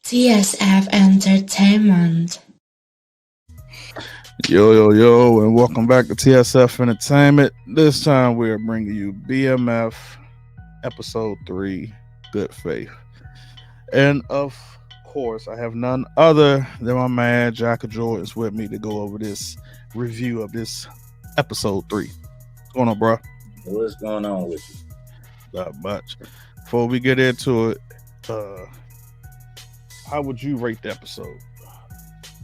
TSF Entertainment. Yo, and welcome back to TSF Entertainment. This time we are bringing you BMF Episode 3, Good Faith. And of course, I have none other than my man, Jack of Jordans, with me to go over this review of this Episode 3. What's going on, bro? What's going on with you? Not much. Before we get into it, how would you rate the episode?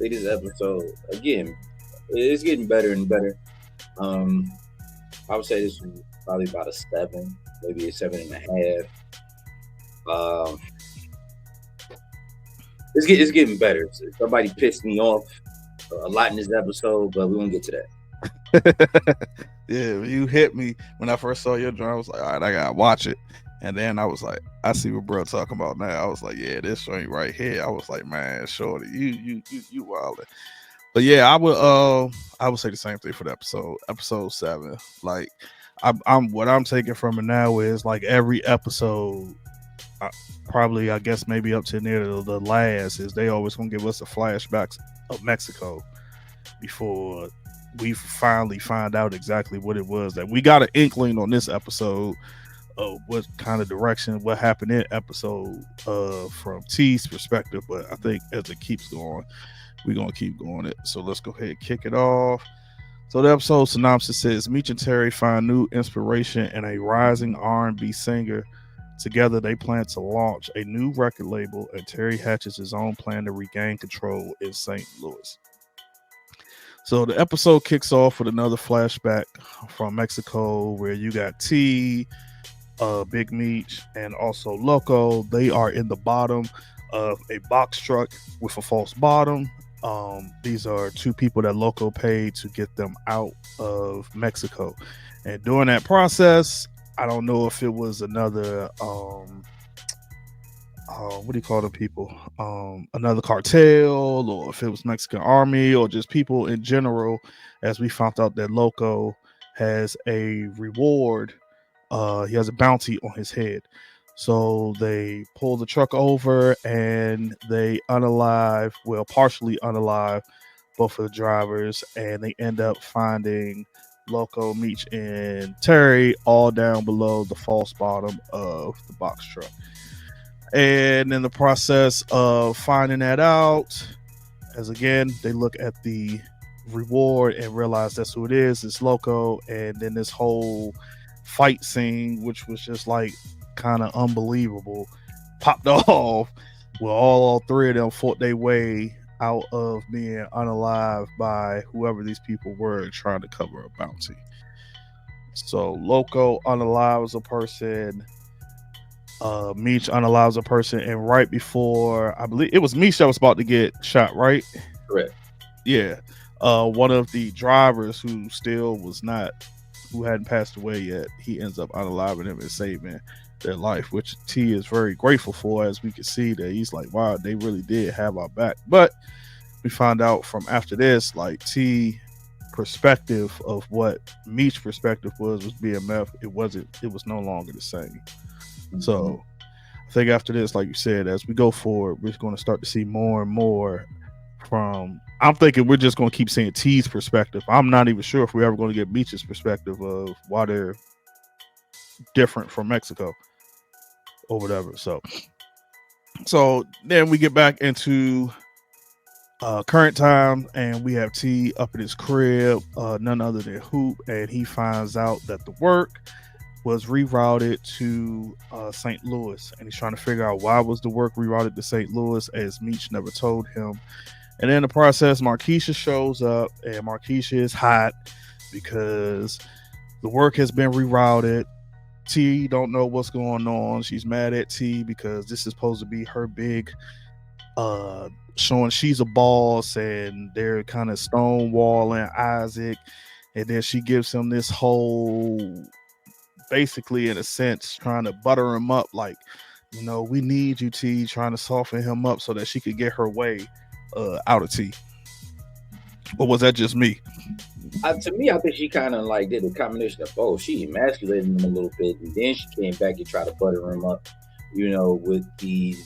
This episode, again, it's getting better and better. I would say this is probably about a 7, maybe a 7.5. It's getting better. Somebody pissed me off a lot in this episode, but we won't get to that. Yeah, you hit me when I first saw your drawing. I was like, all right, I gotta watch it. And then I was like, I see what bro talking about now. I was like, yeah, this joint right here. I was like, man, shorty, you wildin'. But yeah, I would say the same thing for the episode 7. Like, I'm what I'm taking from it now is like every episode, probably I guess maybe up to near the last, is they always gonna give us a flashback of Mexico before we finally find out exactly what it was that we got an inkling on this episode of what kind of direction, what happened in episode from T's perspective. But I think as it keeps going, we're gonna keep going it. So let's go ahead and kick it off. So the episode synopsis says Meech and Terry find new inspiration in a rising R&B singer. Together they plan to launch a new record label, and Terry hatches his own plan to regain control in St. Louis. So the episode kicks off with another flashback from Mexico where you got T, Big Meech, and also Loco. They are in the bottom of a box truck with a false bottom. These are two people that Loco paid to get them out of Mexico. And during that process, I don't know if it was another what do you call the people? Another cartel, or if it was Mexican army, or just people in general, as we found out that Loco has a reward. He has a bounty on his head. So they pull the truck over and they partially unalive both of the drivers, and they end up finding Loco, Meech, and Terry all down below the false bottom of the box truck. And in the process of finding that out, as again, they look at the reward and realize that's who it is. It's Loco. And then this whole fight scene, which was just like kind of unbelievable, popped off. Well, all three of them fought their way out of being unalive by whoever these people were trying to cover a bounty. So Loco unalives a person, Meech unalives a person, and right before, I believe it was Meech that was about to get shot, right? Correct. Yeah. One of the drivers who hadn't passed away yet, he ends up unaliving him and saving their life, which T is very grateful for, as we can see that he's like, wow, they really did have our back. But we find out from after this, like, T perspective of what Meech's perspective was BMF, it was no longer the same. Mm-hmm. So I think after this, like you said, as we go forward, we're going to start to see more and more from, I'm thinking we're just going to keep seeing T's perspective. I'm not even sure if we're ever going to get Meech's perspective of why they're different from Mexico or whatever. So then we get back into current time, and we have T up in his crib, none other than Hoop, and he finds out that the work was rerouted to St. Louis, and he's trying to figure out why was the work rerouted to St. Louis, as Meech never told him. And in the process, Markeisha shows up, and Markeisha is hot because the work has been rerouted. T don't know what's going on. She's mad at T because this is supposed to be her big showing she's a boss, and they're kind of stonewalling Isaac, and then she gives him this whole, basically in a sense, trying to butter him up, like, you know, we need you, T, trying to soften him up so that she could get her way out of T. Or was that just me? To me, I think she kind of like did a combination of both. She emasculated him a little bit, and then she came back and tried to butter him up, you know, with the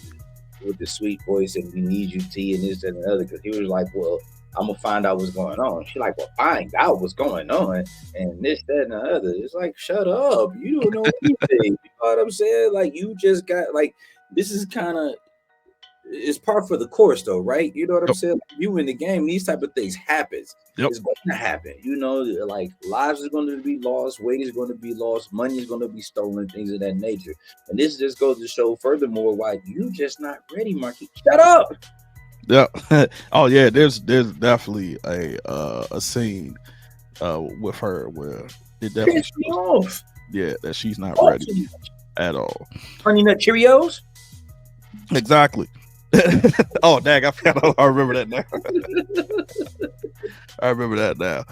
with the sweet voice and we need you T and this and the other, because he was like, well, I'm gonna find out what's going on. She like, well, find out what's going on and this, that, and the other. It's like, shut up, you don't know anything. You know what I'm saying? Like, you just got like, this is kind of, it's part for the course though, right? You know what I'm Yep. saying? You in the game, these type of things happens. Yep. It's going to happen. You know, like lives are going to be lost, weight is going to be lost, money is going to be stolen, things of that nature. And this just goes to show furthermore why you just not ready, Marky. Shut up. Yeah. Oh yeah. There's definitely a scene with her where it definitely Piss me shows, off. yeah, that she's not Off ready to you. at all. Honey Nut Cheerios. Exactly. Oh dang, I remember that now. I remember that now.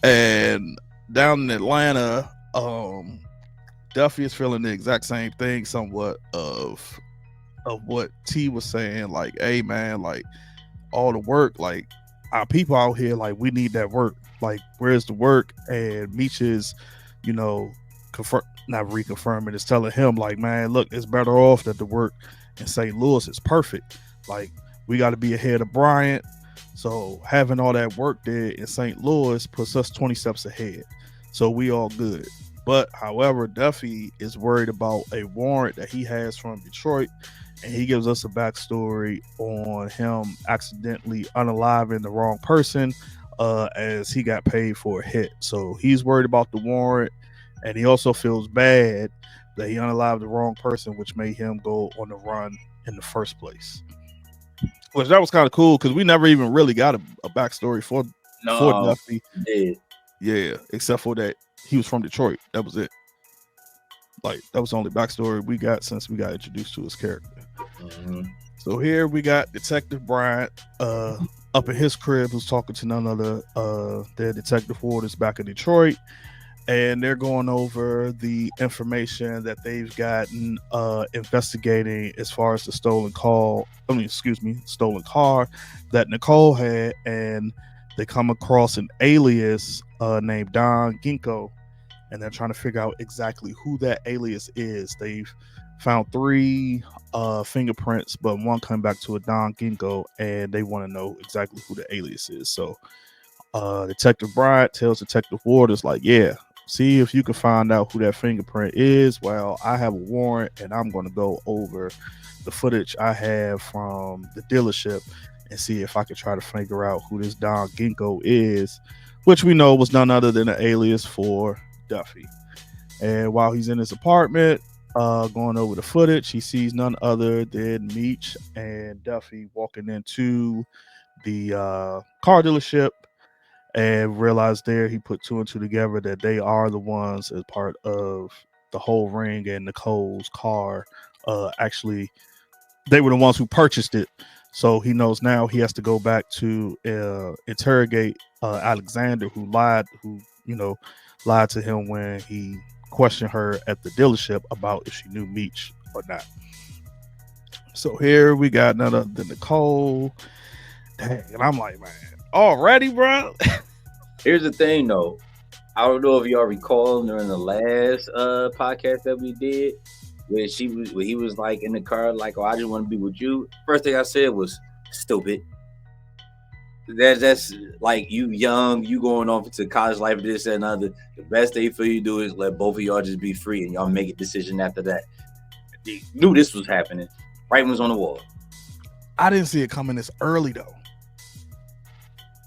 And down in Atlanta, Duffy is feeling the exact same thing somewhat of what T was saying. Like, hey man, like all the work, like our people out here, like we need that work. Like, where's the work? And Meech is, you know, not reconfirming, it's telling him like, man, look, it's better off that the work in St. Louis is perfect. Like, we got to be ahead of Bryant. So having all that work there in St. Louis puts us 20 steps ahead. So we all good. But however, Duffy is worried about a warrant that he has from Detroit, and he gives us a backstory on him accidentally unaliving the wrong person as he got paid for a hit. So he's worried about the warrant, and he also feels bad that he unalived the wrong person, which made him go on the run in the first place. Which that was kind of cool because we never even really got a backstory for Duffy. Yeah, except for that he was from Detroit. That was it. Like, that was the only backstory we got since we got introduced to his character. Mm-hmm. So here we got Detective Bryant up in his crib, who's talking to none other their Detective Warders back in Detroit, and they're going over the information that they've gotten investigating as far as the stolen car that Nicole had, and they come across an alias named Don Ginkgo, and they're trying to figure out exactly who that alias is. They've found 3 fingerprints, but one come back to a Don Ginkgo, and they want to know exactly who the alias is. So Detective Bryant tells Detective Waters, like, yeah, see if you can find out who that fingerprint is. Well, I have a warrant, and I'm going to go over the footage I have from the dealership and see if I can try to figure out who this Don Ginkgo is, which we know was none other than an alias for Duffy. And while he's in his apartment going over the footage, he sees none other than Meech and Duffy walking into the car dealership, and realized there he put 2 and 2 together that they are the ones as part of the whole ring, and Nicole's car actually they were the ones who purchased it. So he knows now he has to go back to interrogate Alexander, who lied to him when he questioned her at the dealership about if she knew Meech or not. So here we got none other than Nicole. Dang, and I'm like, man, already, bro. Here's the thing, though. I don't know if y'all recall during the last podcast that we did, where he was like in the car, like, "Oh, I just want to be with you." First thing I said was, "Stupid." That's like, you young, you going off into college life, this and other. The best thing for you to do is let both of y'all just be free, and y'all make a decision after that. They knew this was happening. Writing was on the wall. I didn't see it coming this early though.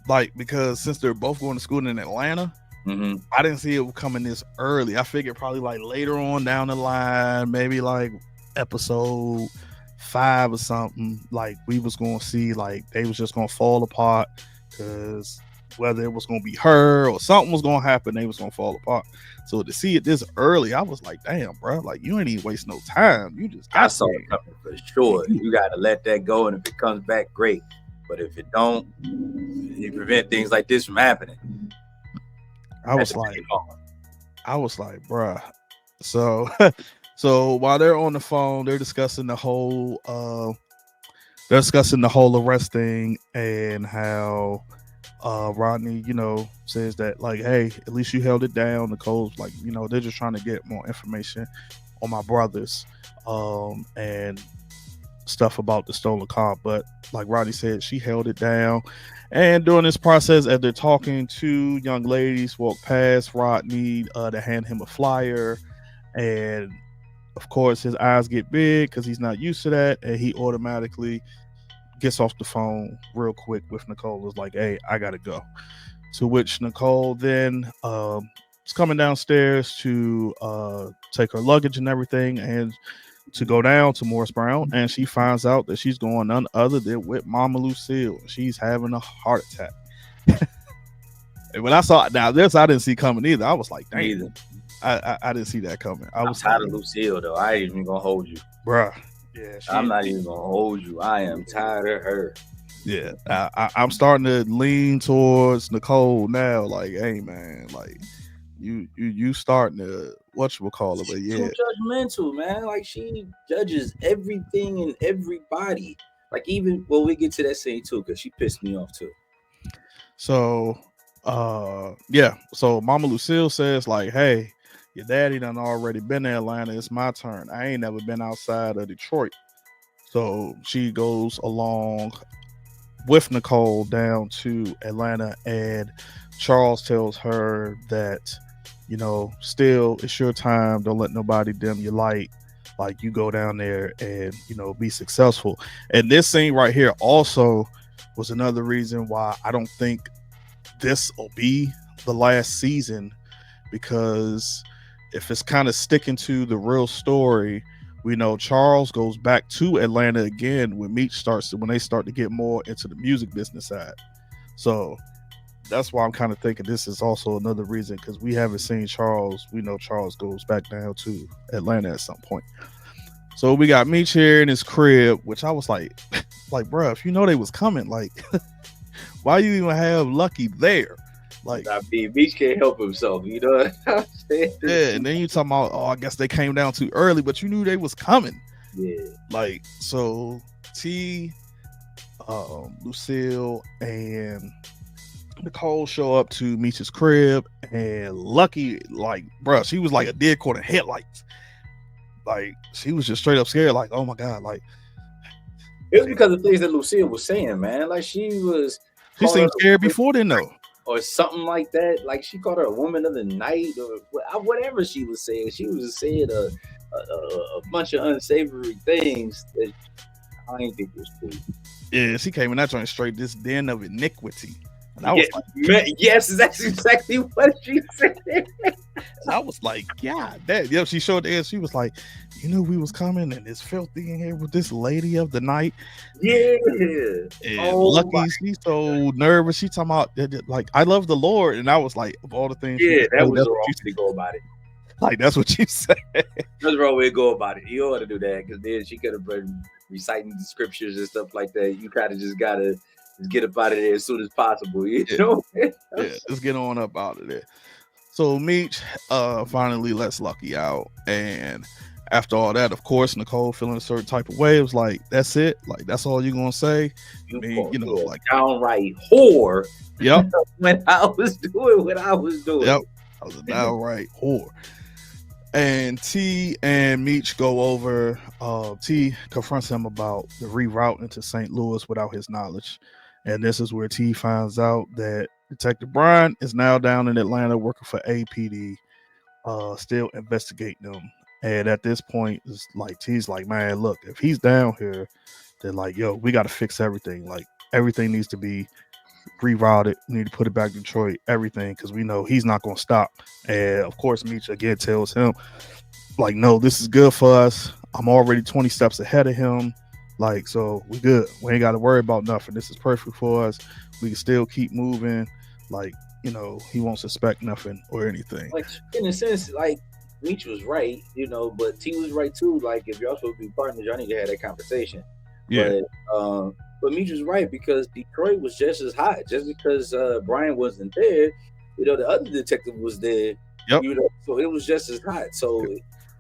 Like, because since they're both going to school in Atlanta, I didn't see it coming this early. I figured probably like later on down the line, maybe like episode 5 or something, like we was going to see like they was just going to fall apart, because whether it was going to be her or something was going to happen, they was going to fall apart. So to see it this early, I was like, damn, bro, like you ain't even waste no time. You just I saw it coming for sure. You got to let that go, and if it comes back, great. But if it don't, you prevent things like this from happening. I was like, bruh. So while they're on the phone, they're discussing the whole arrest thing, and how Rodney, says that like, hey, at least you held it down. Nicole's like, they're just trying to get more information on my brothers. And stuff about the stolen car. But like Rodney said, she held it down. And during this process, as they're talking, two young ladies walk past Rodney to hand him a flyer. And of course, his eyes get big because he's not used to that. And he automatically gets off the phone real quick with Nicole. Is like, hey, I got to go. To which Nicole then is coming downstairs to take her luggage and everything and to go down to Morris Brown. And she finds out that she's going none other than with Mama Lucille. She's having a heart attack. And when I saw now this, I didn't see coming either. I was like, dang, I didn't see that coming. I'm tired of Lucille though. I ain't even gonna hold you, bruh. Yeah, I'm not even gonna hold you. I am tired of her. Yeah, I'm starting to lean towards Nicole now. Like, hey man, like you starting to whatchamacallit, but yeah, too judgmental, man. Like she judges everything and everybody. Like even we get to that scene too, because she pissed me off too. So yeah, so Mama Lucille says like, hey, your daddy done already been to Atlanta. It's my turn. I ain't never been outside of Detroit. So she goes along with Nicole down to Atlanta, and Charles tells her that, you know, still it's your time. Don't let nobody dim your light. Like, you go down there and, you know, be successful. And this scene right here also was another reason why I don't think this will be the last season, because if it's kind of sticking to the real story, we know Charles goes back to Atlanta again when they start to get more into the music business side. So that's why I'm kind of thinking this is also another reason, because we haven't seen Charles. We know Charles goes back down to Atlanta at some point. So we got Meech here in his crib, which I was like, bro, if you know they was coming, like, why you even have Lucky there? Like, Meech can't help himself, you know what I'm saying? Yeah, and then you talking about, I guess they came down too early, but you knew they was coming. Yeah. Like, so T, Lucille, and Nicole show up to Meech's crib, and Lucky, like, bro, she was like a dead caught in headlights. Like, she was just straight up scared, like, oh my God, like. It was because of things that Lucille was saying, man. Like, she seemed scared before then, though. Or something like that. Like, she called her a woman of the night, or whatever she was saying. She was saying a bunch of unsavory things that I didn't think was cool. Yeah, she came in that joint straight, this den of iniquity. And I was yes, that's exactly what she said. I was like, yeah, that. Yeah, she showed the end. She was like, you knew we was coming, and it's filthy in here with this lady of the night. Yeah. And Lucky, she's so nervous. She talking about, like, I love the Lord, and I was like, of all the things. Yeah, that was the wrong way to go about it. Like, that's what you said. That's the wrong way to go about it. You ought to do that, because then she could have been reciting the scriptures and stuff like that. You kind of just gotta get up out of there as soon as possible. You know? Yeah, let's get on up out of there. So Meech finally lets Lucky out, and after all that, of course, Nicole feeling a certain type of way. It was like, that's it? Like, that's all you're gonna say? I mean, you know, like downright whore. Yep. When I was doing what I was doing. Yep. I was a downright whore. And T and Meech go over. T confronts him about the reroute into St. Louis without his knowledge. And this is where T finds out that Detective Bryant is now down in Atlanta working for APD, still investigating them. And at this point, it's like T's like, man, look, if he's down here, they're like, yo, we got to fix everything. Like, everything needs to be rerouted. We need to put it back to Detroit, everything, because we know he's not going to stop. And of course, Meech again tells him, like, no, this is good for us. I'm already 20 steps ahead of him. Like, so we good. We ain't got to worry about nothing. This is perfect for us. We can still keep moving. Like, you know, he won't suspect nothing or anything. Like, in a sense, like, Meech was right, you know, but T was right too. Like, if y'all supposed to be partners, y'all need to have that conversation. Yeah. But Meech was right, because Detroit was just as hot. Just because Bryant wasn't there, you know, the other detective was there. Yep. You know, so it was just as hot. So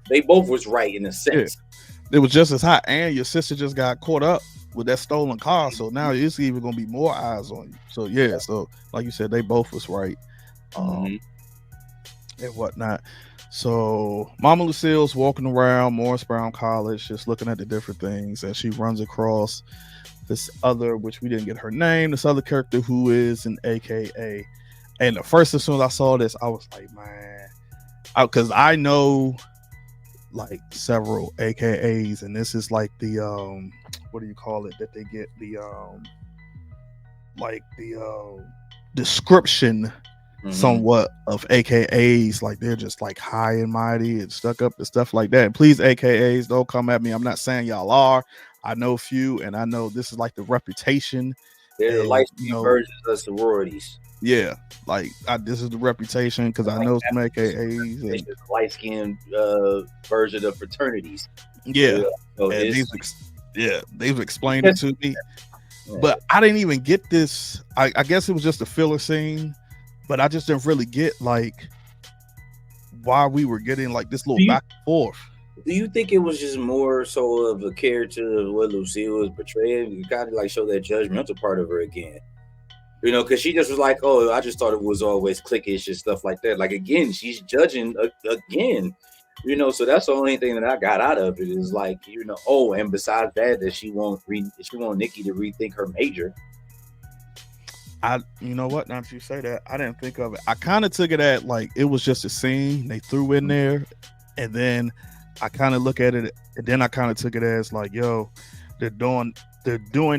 they both was right in a sense. Yeah. It was just as hot, and your sister just got caught up with that stolen car, so now it's even gonna be more eyes on you. So yeah, so like you said, they both was right, and whatnot. So Mama Lucille's walking around Morris Brown College, just looking at the different things, and she runs across this other, which we didn't get her name, this other character who is an AKA. And the first, as soon as I saw this, I was like, man, because I know like several AKAs, and this is like the what do you call it that they get the like the description somewhat of AKAs, like they're just like high and mighty and stuck up and stuff like that. And please, AKAs, don't come at me. I'm not saying y'all are. I know a few, and I know this is like the reputation. They're the And, light you know, versions of sororities. yeah, like this is the reputation because I know some AKAs. And, light skinned version of fraternities. yeah, So and they've explained it to me. Yeah. But I didn't even get this. I guess it was just a filler scene, but I just didn't really get like why we were getting like this little back and forth. Do you think it was just more so of a character of what Lucille was portraying? You kind of like show that judgmental part of her again. You know, because she just was like, oh, I just thought it was always cliquish and stuff like that. Like, again, she's judging again. You know, so that's the only thing that I got out of it is like, you know, oh, and besides that she want Nikki to rethink her major. You know what? Now that you say that, I didn't think of it. I kind of took it at like it was just a scene they threw in there, and then I kind of look at it, and then I kind of took it as like, yo, they're doing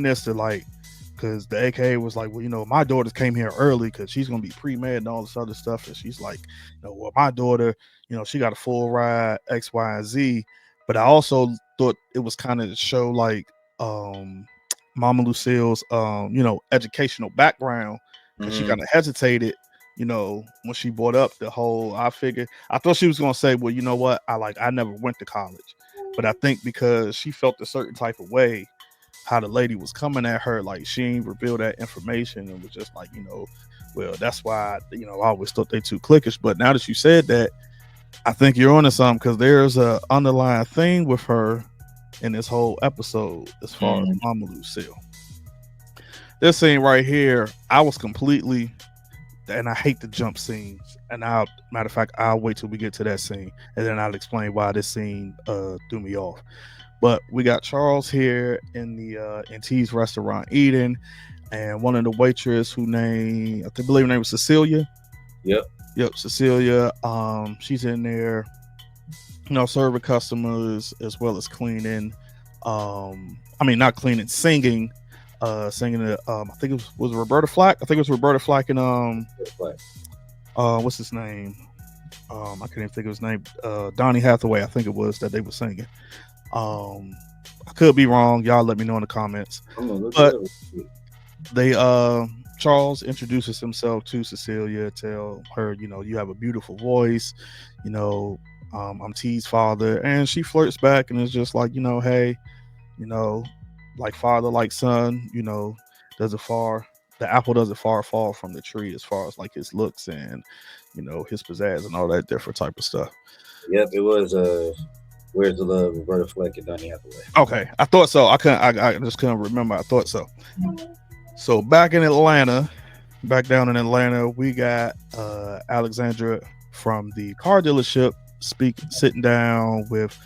this to like, because the AKA was like, well, you know, my daughter came here early because she's gonna be pre-med and all this other stuff, and she's like, you know, well, my daughter, you know, she got a full ride X, Y, and Z. But I also thought it was kind of to show like Mama Lucille's you know, educational background, because she kind of hesitated, you know, when she brought up the whole. I thought she was gonna say, well, you know what, I never went to college, but I think because she felt a certain type of way how the lady was coming at her, like she ain't revealed that information and was just like, you know, well, that's why, you know, I always thought they too cliquish. But now that you said that, I think you're onto something, because there's a underlying thing with her in this whole episode as far as Mama Lucille. This scene right here, I was completely, and I hate the jump scenes, and matter of fact, I'll wait till we get to that scene and then I'll explain why this scene threw me off. But we got Charles here in the in T's restaurant eating, and one of the waitress I believe her name was Cecilia. Yep, Cecilia. She's in there, you know, serving customers as well as cleaning. I mean, not cleaning, singing. Singing it. I think it was Roberta Flack. I think it was Roberta Flack and what's his name? I can't even think of his name. Donnie Hathaway, I think it was, that they were singing. I could be wrong. Y'all let me know in the comments. But they Charles introduces himself to Cecilia, tell her, you know, you have a beautiful voice, you know, I'm T's father, and she flirts back and is just like, you know, hey, you know, like father, like son, you know, the apple doesn't far fall from the tree as far as like his looks and, you know, his pizzazz and all that different type of stuff. Yep, it was Where's the Love, Roberta Flack and Donnie Hathaway. Okay, I thought so. I just couldn't remember. I thought so. So back down in Atlanta, we got Alexandra from the car dealership sitting down with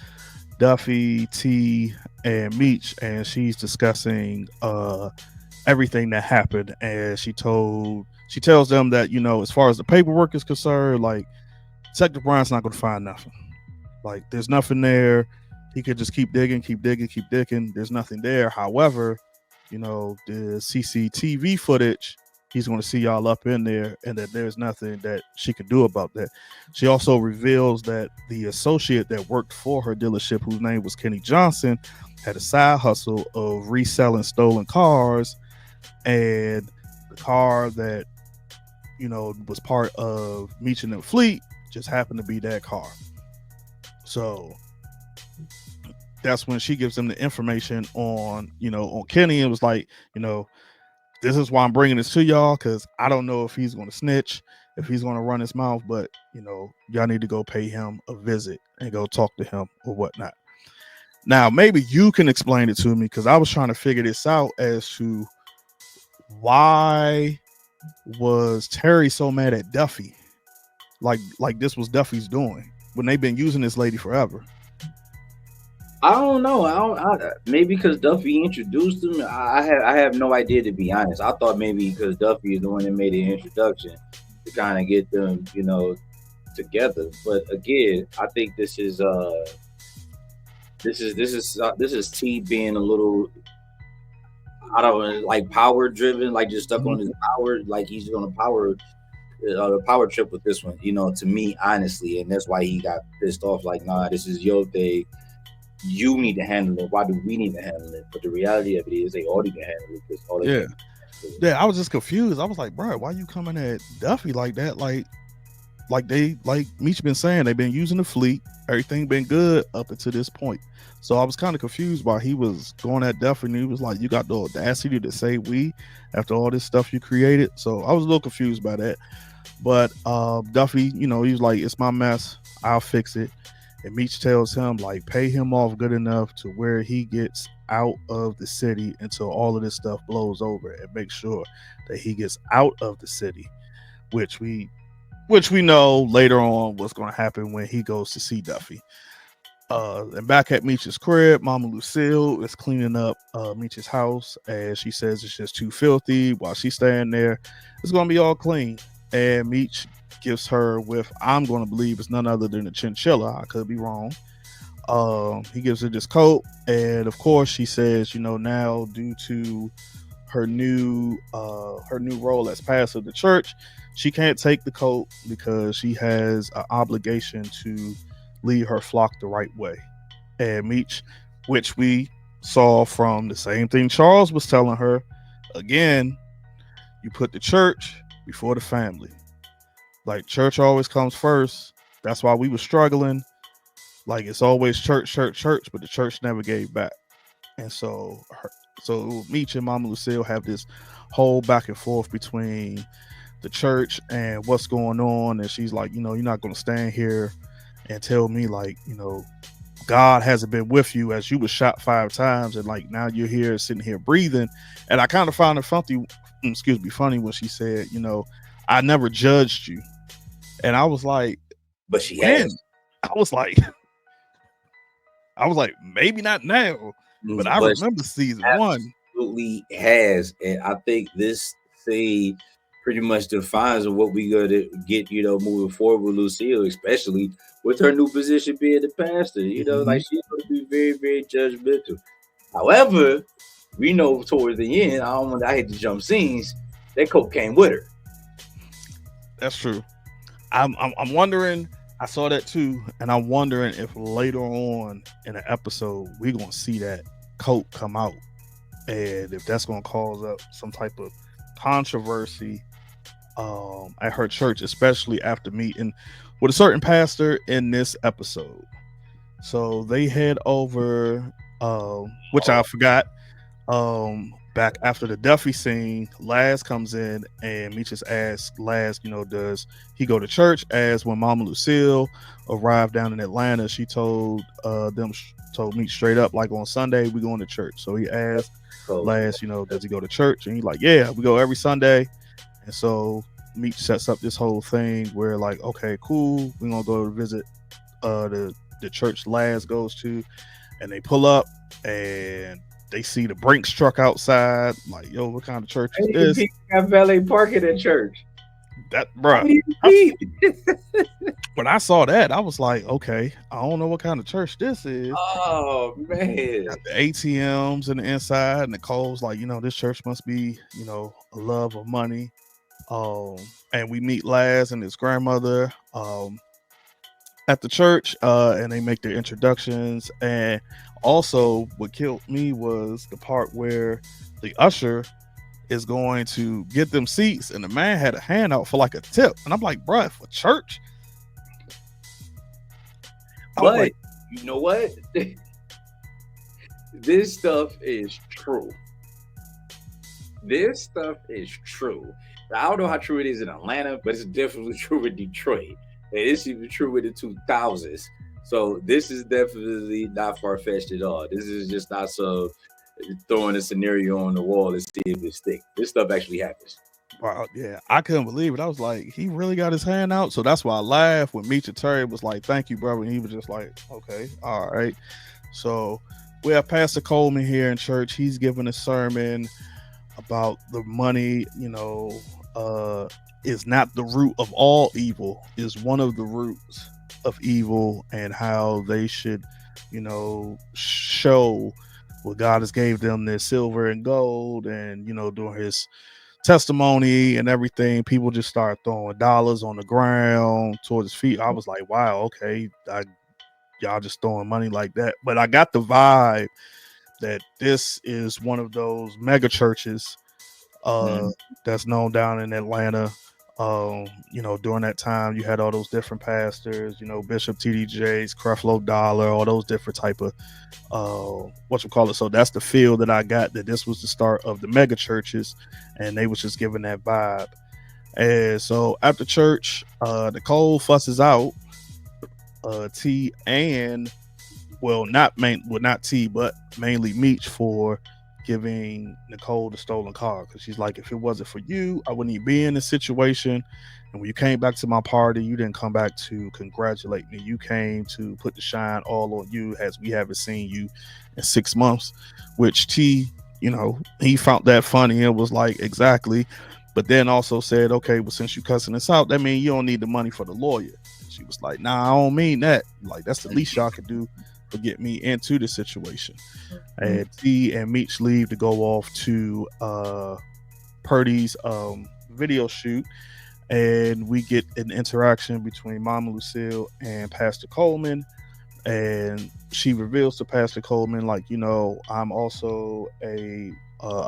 Duffy, T, and Meech, and she's discussing everything that happened. And she tells them that, you know, as far as the paperwork is concerned, like Detective Bryant's not going to find nothing. Like there's nothing there. He could just keep digging. There's nothing there. However, you know, the CCTV footage, he's going to see y'all up in there, and that there's nothing that she can do about that. She also reveals that the associate that worked for her dealership, whose name was Kenny Johnson, had a side hustle of reselling stolen cars, and the car that, you know, was part of Meech and the fleet just happened to be that car. So that's when she gives them the information on Kenny, and was like, you know, this is why I'm bringing this to y'all, because I don't know if he's going to snitch, if he's going to run his mouth, but, you know, y'all need to go pay him a visit and go talk to him or whatnot. Now, maybe you can explain it to me, because I was trying to figure this out as to why was Terry so mad at Duffy? Like this was Duffy's doing. when they've been using this lady forever? I don't know. Maybe because Duffy introduced him. I have no idea, to be honest. I thought maybe because Duffy is the one that made the introduction to kind of get them, together. But again, I think this is T being a little, I don't know, like power driven, like just stuck on his power, like he's gonna the power trip with this one. To me, honestly, and that's why he got pissed off. Like, nah, this is your thing. You need to handle it. Why do we need to handle it? But the reality of it is, they all need to handle it because all they Yeah. Yeah, I was just confused. I was like, bro, why you coming at Duffy like that? Like Meech been saying, they've been using the fleet. Everything been good up until this point. So I was kind of confused why he was going at Duffy, and he was like, you got the audacity to say we after all this stuff you created. So I was a little confused by that. But Duffy, he was like, it's my mess. I'll fix it. And Meech tells him, like, pay him off good enough to where he gets out of the city until all of this stuff blows over, and make sure that he gets out of the city, which we know later on what's going to happen when he goes to see Duffy. And back at Meech's crib, Mama Lucille is cleaning up Meech's house, as she says it's just too filthy. While she's staying there, it's going to be all clean. And Meech gives her, with, I'm going to believe it's none other than a chinchilla. I could be wrong. He gives her this coat, and of course she says, now due to her new role as pastor of the church, she can't take the coat because she has an obligation to lead her flock the right way. And Meech, which we saw from the same thing Charles was telling her, again, you put the church before the family. Like, church always comes first. That's why we were struggling. Like, it's always church, but the church never gave back. And so Meech and Mama Lucille have this whole back and forth between the church and what's going on. And she's like, you're not going to stand here and tell me, like, God hasn't been with you, as you was shot 5 times, and like now you're here sitting here breathing. And I kind of found it funny when she said, I never judged you. And I was like, but she has. I was like, maybe not now, but I remember season 1. Absolutely has. And I think this scene pretty much defines what we got to get, moving forward with Lucille, especially with her new position being the pastor. Like, she's going to be very, very judgmental. However, we know towards the end, I hate to jump scenes, that coke came with her. That's true. I'm wondering. I saw that too, and I'm wondering if later on in the episode we're gonna see that coat come out, and if that's gonna cause up some type of controversy at her church, especially after meeting with a certain pastor in this episode. So they head over, which I forgot. Back after the Duffy scene, Laz comes in and Meech just asks Laz, does he go to church? As when Mama Lucille arrived down in Atlanta, she told Meech straight up, like, on Sunday we going to church. So he asked Laz, does he go to church? And he's like, yeah, we go every Sunday. And so Meech sets up this whole thing where, like, okay, cool, we're gonna go to visit the church Laz goes to, and they pull up and they see the Brinks truck outside. Like, yo, what kind of church is this? Got valet parking at church. That, bro. When I saw that, I was like, okay, I don't know what kind of church this is. Oh man! Got the ATMs in the inside, and the codes like, this church must be, a love of money. And we meet Laz and his grandmother at the church, and they make their introductions. And also, what killed me was the part where the usher is going to get them seats, and the man had a handout for like a tip, and I'm like, bruh, for church? But like, you know what? This stuff is true. This stuff is true. I don't know how true it is in Atlanta, but it's definitely true in Detroit. And it's even true in the 2000s. So this is definitely not far-fetched at all. This is just not so throwing a scenario on the wall and see if it sticks. This stuff actually happens. Wow, yeah, I couldn't believe it. I was like, he really got his hand out. So that's why I laughed when Meech and Terry was like, "Thank you, brother," and he was just like, "Okay, all right." So we have Pastor Coleman here in church. He's giving a sermon about the money, is not the root of all evil, is one of the roots of evil, and how they should, show what God has gave them their silver and gold, and during his testimony and everything, people just start throwing dollars on the ground towards his feet. I was like, wow, okay, y'all just throwing money like that. But I got the vibe that this is one of those mega churches that's known down in Atlanta. During that time, you had all those different pastors, Bishop TDJs, Creflo Dollar, all those different type of So that's the feel that I got, that this was the start of the mega churches, and they was just giving that vibe. And so after church, Nicole fusses out T and not T, but mainly Meech for giving Nicole the stolen car, because she's like, if it wasn't for you, I wouldn't even be in this situation. And when you came back to my party, you didn't come back to congratulate me. You came to put the shine all on you, as we haven't seen you in 6 months. Which T, he found that funny and was like, exactly. But then also said, okay, well, since you cussing us out, that means you don't need the money for the lawyer. And she was like, nah, I don't mean that. Like, that's the least y'all could do to get me into the situation. And T and Meech leave to go off to Purdy's video shoot, and we get an interaction between Mama Lucille and Pastor Coleman, and she reveals to Pastor Coleman, like, I'm also a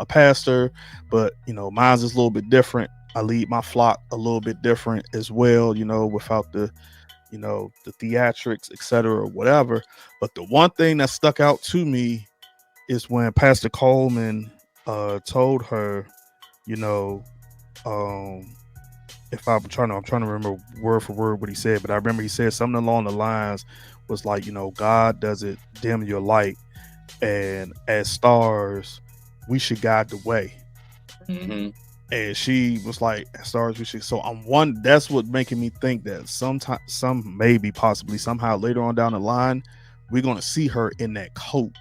pastor, but mine's is a little bit different. I lead my flock a little bit different as well, without the the theatrics, etc., whatever. But the one thing that stuck out to me is when Pastor Coleman told her, if I'm trying to remember word for word what he said, but I remember he said something along the lines was like, God doesn't dim your light, and as stars, we should guide the way. Mm-hmm. And she was like, stars, we should. So that's what making me think that possibly somehow later on down the line, we're going to see her in that coat,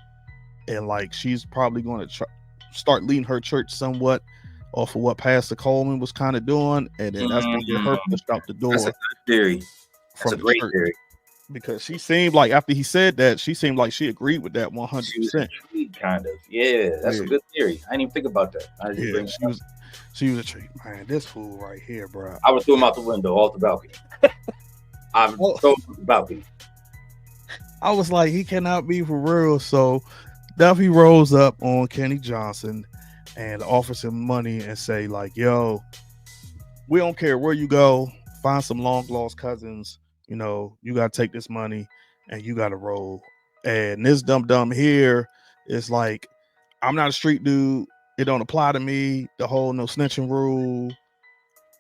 and like she's probably going to start leading her church somewhat off of what Pastor Coleman was kind of doing, and then that's going to get her pushed out the door. That's a good theory. That's a great theory. Because she seemed like, after he said that, she seemed like she agreed with that 100%. Kind of. Yeah, that's a good theory. I didn't even think about that. She was a treat. Man, this fool right here, bro. I would throw him out the window, off the balcony. I would throw him out the balcony. I was like, he cannot be for real. So Duffy rolls up on Kenny Johnson and offers him money and say, like, yo, we don't care where you go. Find some long lost cousins. You got to take this money and you got to roll. And this dumb here is like, I'm not a street dude. It don't apply to me. The whole no snitching rule.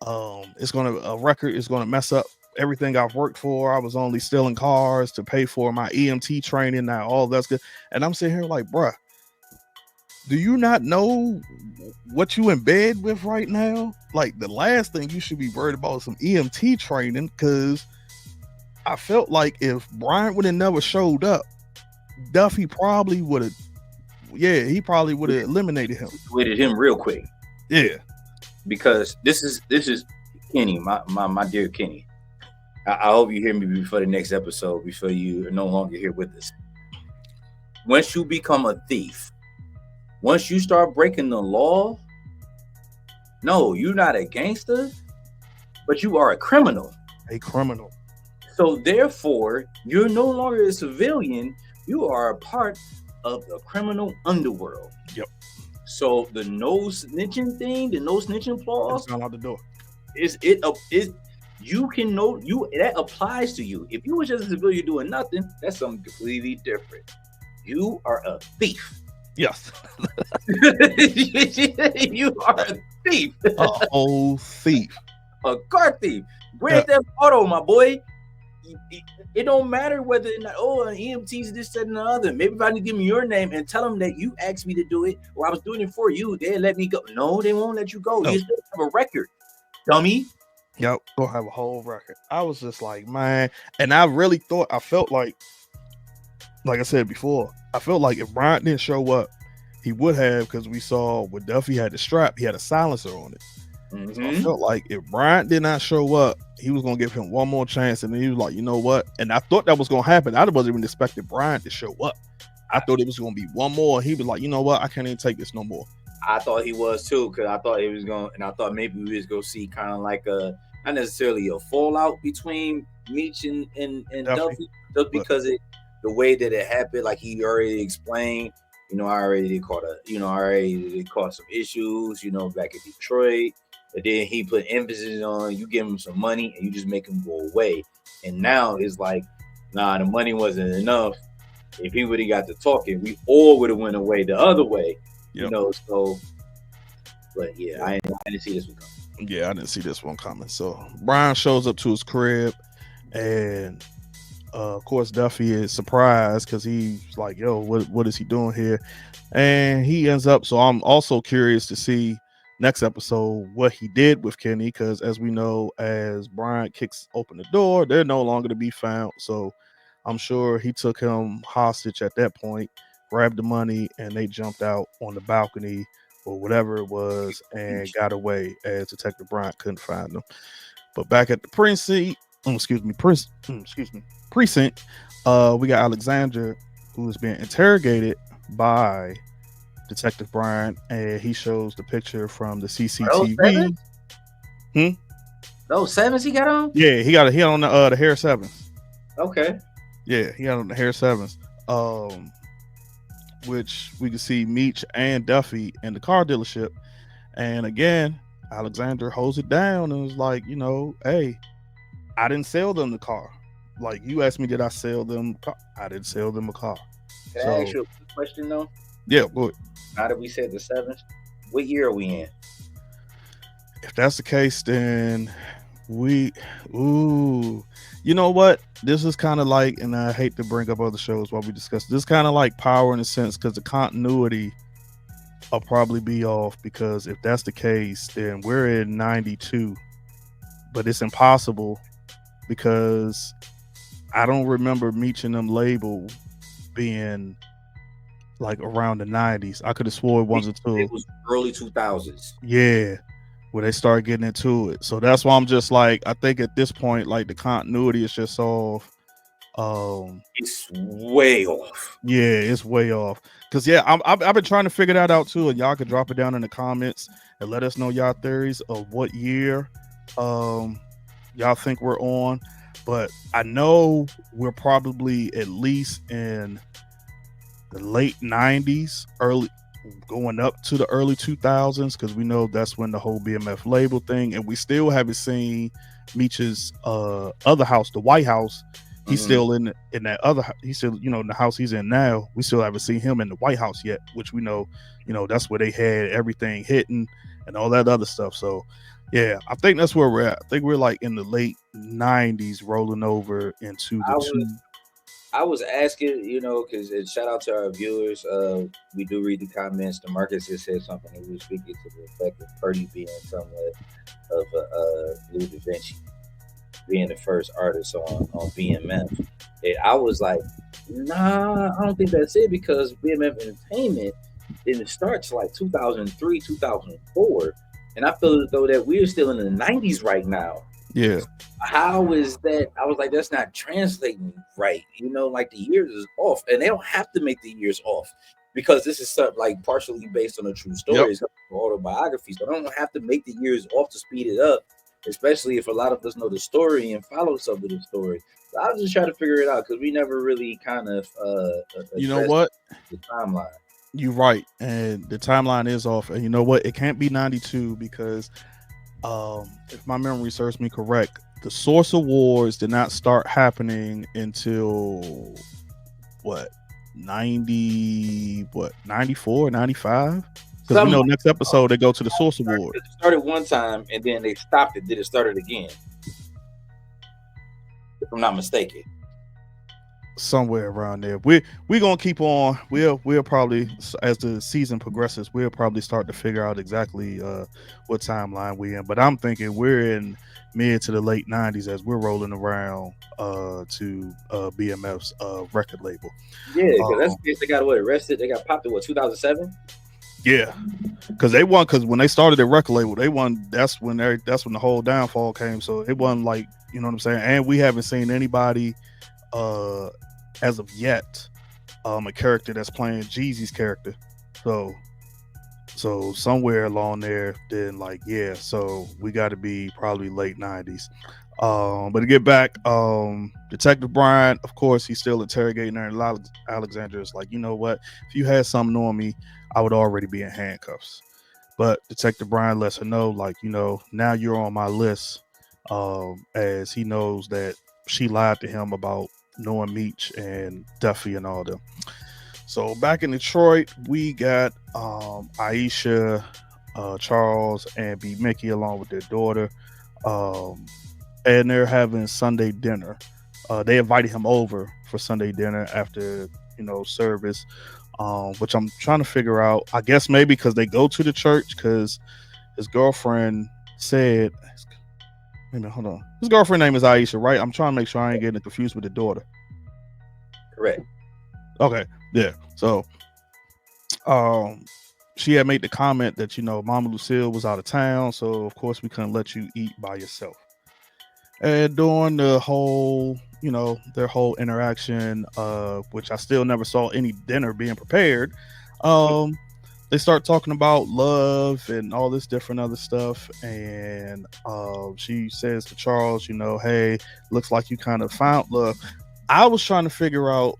A record is gonna mess up everything I've worked for. I was only stealing cars to pay for my EMT training. Now all that's good. And I'm sitting here like, bruh, do you not know what you in bed with right now? Like, the last thing you should be worried about is some EMT training, because I felt like if Bryant would have never showed up, Duffy probably would have. Yeah, he probably would have eliminated him. Eliminated him real quick. Yeah, because this is Kenny, my dear Kenny. I hope you hear me before the next episode, before you are no longer here with us. Once you become a thief, once you start breaking the law, no, you're not a gangster, but you are a criminal. A criminal. So therefore, you're no longer a civilian. You are a part of the criminal underworld. Yep. So the no snitching thing, the no snitching clause, it's not out the door. You can know you that applies to you. If you were just a civilian doing nothing, that's something completely different. You are a thief. Yes. You are a thief. A whole thief. A car thief. Grand Theft Auto, my boy. It don't matter whether or not, an EMT's this, that, and the other. Maybe if I need to give them your name and tell them that you asked me to do it or I was doing it for you, they'll let me go. No, they won't let you go. No. You still have a record, dummy. Yep, gonna have a whole record. I was just like, man, and I really thought, I felt like I said before, I felt like if Bryant didn't show up, he would have, because we saw with Duffy had the strap, he had a silencer on it. Mm-hmm. So I felt like if Bryant did not show up, he was gonna give him one more chance, and then he was like, you know what? And I thought that was gonna happen. I wasn't even expecting Bryant to show up. I thought it was gonna be one more. He was like, you know what? I can't even take this no more. I thought he was too, because I thought he was going, and I thought maybe we was gonna see kind of like a, not necessarily a fallout between Meech and Duffy, just because the way that it happened, like he already explained. I already caught some issues, back in Detroit. But then he put emphasis on you give him some money and you just make him go away. And now it's like, nah, the money wasn't enough. If he would have got to talking, we all would have went away the other way. Yep. So, but yeah, I didn't see this one coming. Yeah, I didn't see this one coming. So Brian shows up to his crib, and of course Duffy is surprised because he's like, yo, what is he doing here? And he ends up, so I'm also curious to see next episode what he did with Kenny, because as we know, as Bryant kicks open the door, they're no longer to be found. So I'm sure he took him hostage at that point, grabbed the money, and they jumped out on the balcony or whatever it was and got away, as Detective Bryant couldn't find them. But back at the precinct, we got Alexander, who is being interrogated by Detective Bryant, and he shows the picture from the CCTV. Those sevens he got on? Yeah, he had on the hair sevens. Okay. Yeah, he had on the hair sevens. Which we can see Meech and Duffy in the car dealership. And again, Alexander holds it down and was like, hey, I didn't sell them the car. Like, you asked me, did I sell them? I didn't sell them a car. Can I ask you a question though? Yeah, go ahead. Now that we said the sevens, what year are we in? If that's the case, then you know what? This is kind of like, and I hate to bring up other shows while we discuss this, kind of like Power in a sense, because the continuity will probably be off, because if that's the case, then we're in 92, but it's impossible because I don't remember Meech and them label being like around the 90s. I could have swore it wasn't until it was early 2000s. Yeah, where they start getting into it. So that's why I'm just like, I think at this point, like, the continuity is just off. It's way off. Yeah, it's way off. Because I've been trying to figure that out too, and y'all can drop it down in the comments and let us know y'all theories of what year y'all think we're on. But I know we're probably at least in the late 90s, early going up to the early 2000s, because we know that's when the whole BMF label thing, and we still haven't seen Meech's other house, the White House. He's still in that other, he's still, in the house he's in now. We still haven't seen him in the White House yet, which we know, that's where they had everything hitting and all that other stuff. So yeah, I think that's where we're at. I think we're like in the late 90s rolling over into the I was asking, because shout out to our viewers. We do read the comments. DeMarcus just said something. He was speaking to the effect of Purdy being somewhat of a Lou Da Vinci, being the first artist on BMF. And I was like, nah, I don't think that's it, because BMF Entertainment didn't start till like 2003, 2004. And I feel as though that we're still in the 90s right now. Yeah. How is that? I was like, that's not translating right. Like the years is off, and they don't have to make the years off, because this is something like partially based on a true story. It's autobiography, so I don't have to make the years off to speed it up, especially if a lot of us know the story and follow some of the story. So I was just trying to figure it out, because we never really kind of you know what, the timeline. You're right, and the timeline is off. And you know what, it can't be 92, because if my memory serves me correct, the Source Awards did not start happening until 94, 95? Because we know next episode they go to the Source Award. It started one time and then they stopped it. Did it start it again? If I'm not mistaken. somewhere around there. We gonna keep on. We'll probably, as the season progresses, we'll probably start to figure out exactly what timeline we in. But I'm thinking we're in mid to the late '90s as we're rolling around to BMF's record label. Yeah, because that's Um, the case. They got what arrested. They got popped in what 2007. yeah, because they won. Because when they started their record label, they won. That's when the whole downfall came. So it wasn't like, you know what I'm saying. And we haven't seen anybody uh as of yet, a character that's playing Jeezy's character. So somewhere along there, then like, yeah, so we got to be probably late '90s. But to get back, Detective Bryant, of course, he's still interrogating her, and Alexander is like, you know what? If you had something on me, I would already be in handcuffs. But Detective Bryant lets her know, like, now you're on my list, as he knows that she lied to him about knowing Meech and Duffy and all them. So back in Detroit, we got Aisha, Charles, and B. Mickey along with their daughter, um, and they're having Sunday dinner. They invited him over for Sunday dinner after service, which I'm trying to figure out. I guess maybe because they go to the church because his girlfriend said. Wait a minute, hold on. His girlfriend name is Aisha, right? I'm trying to make sure I ain't getting it confused with the daughter. Correct. Okay, yeah. So um she had made the comment that Mama Lucille was out of town, so of course we couldn't let you eat by yourself. And during the whole their whole interaction, which I still never saw any dinner being prepared, um they start talking about love and all this different other stuff. And she says to Charles, hey, looks like you kind of found love. I was trying to figure out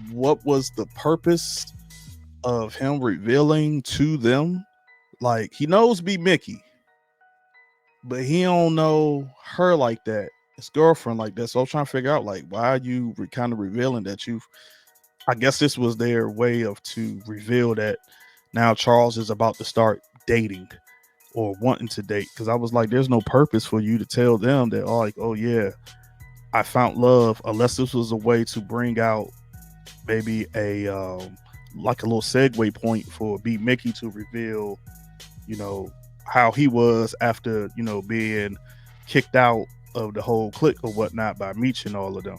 what was the purpose of him revealing to them. Like, he knows B Mickey, but he don't know her like that, his girlfriend like that. So I was trying to figure out, like, why are you kind of revealing that you? I guess this was their way of to reveal that now Charles is about to start dating or wanting to date. Because I was like, there's no purpose for you to tell them that, oh, like, oh yeah, I found love, unless this was a way to bring out maybe a like a little segue point for B Mickey to reveal, you know, how he was after, being kicked out of the whole clique or whatnot by Meech and all of them.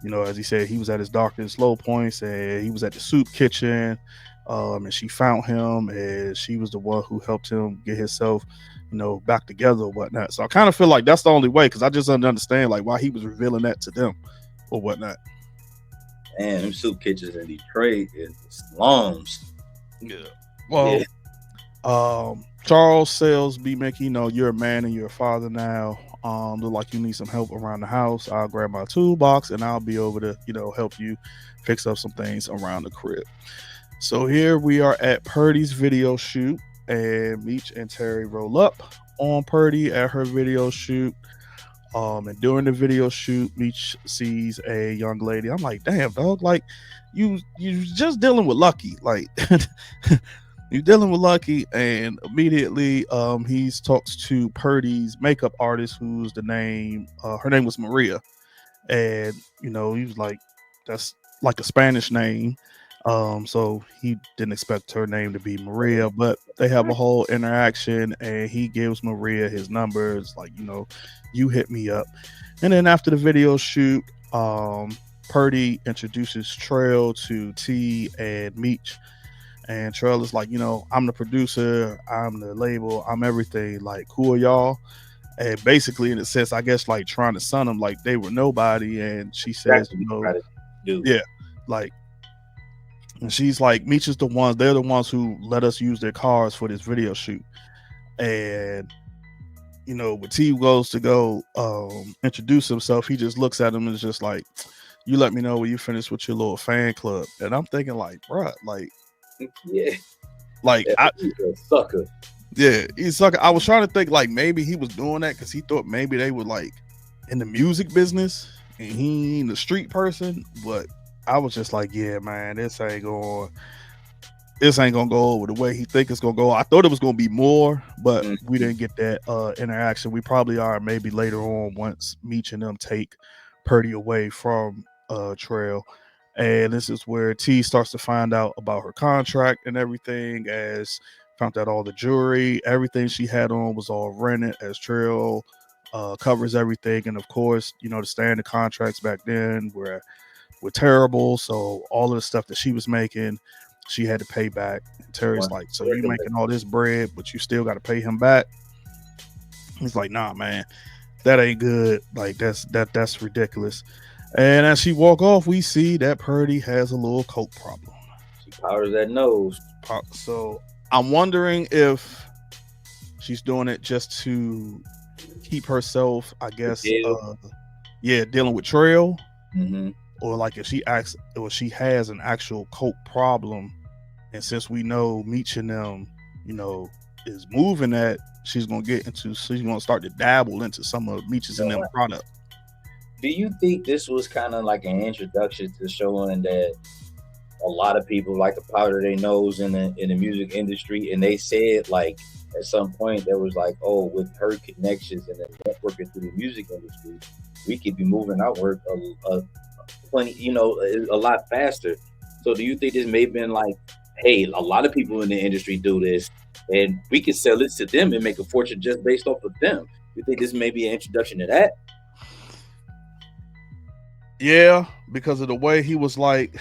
As he said, he was at his darkest low points, and he was at the soup kitchen. And she found him, and she was the one who helped him get himself, back together or whatnot. So I kind of feel like that's the only way, because I just don't understand like why he was revealing that to them or whatnot. And them soup kitchens in Detroit is slums. Yeah. Well, Yeah. Charles sells B Mickey, you're a man and you're a father now. Look like you need some help around the house. I'll grab my toolbox and I'll be over to, help you fix up some things around the crib. So here we are at Purdy's video shoot, and Meech and Terry roll up on Purdy at her video shoot. And during the video shoot, Meech sees a young lady. I'm like, damn, dog, like you just dealing with Lucky. Like you're dealing with Lucky, and immediately he talks to Purdy's makeup artist, who's the name her name was Maria. And he was like, that's like a Spanish name. So he didn't expect her name to be Maria, but they have a whole interaction, and he gives Maria his numbers, like, you hit me up. And then after the video shoot, Purdy introduces Trail to T and Meech. And Trail is like, I'm the producer, I'm the label, I'm everything. Like, who are y'all? And basically, in a sense, I guess, like, trying to son them like they were nobody. And she says, yeah, like, and she's like, Meech is they're the ones who let us use their cars for this video shoot. And when T goes to go introduce himself, he just looks at him and is just like, you let me know when you finish with your little fan club. And I'm thinking, like, bruh, like, yeah, like, he's a sucker. Yeah, he's a sucker. I was trying to think, like, maybe he was doing that because he thought maybe they were, like, in the music business and he ain't a street person. But I was just like, yeah, man, this ain't gonna go over the way he think it's gonna go. I thought it was gonna be more, but we didn't get that interaction. We probably are maybe later on once Meech and them take Purdy away from trail. And this is where T starts to find out about her contract and everything, as found out all the jewelry, everything she had on was all rented, as Trail covers everything. And of course, the standard contracts back then were terrible. So all of the stuff that she was making, she had to pay back. And Terry's like, so you making all this bread, but you still got to pay him back? He's like, nah, man, that ain't good. Like that's ridiculous. And as she walk off, we see that Purdy has a little coke problem. She powders that nose. So I'm wondering if she's doing it just to keep herself, I guess, dealing with Trail. Mm-hmm. Or like if she has an actual coke problem, and since we know Meech and them, is moving that, she's gonna start to dabble into some of Meech's and them product. Do you think this was kind of like an introduction to showing that a lot of people like to powder their nose in the music industry, and they said like at some point there was like, oh, with her connections and then networking through the music industry, we could be moving our work a lot faster. So do you think this may have been like, hey, a lot of people in the industry do this, and we can sell it to them and make a fortune just based off of them? You think this may be an introduction to that? Yeah, because of the way he was like,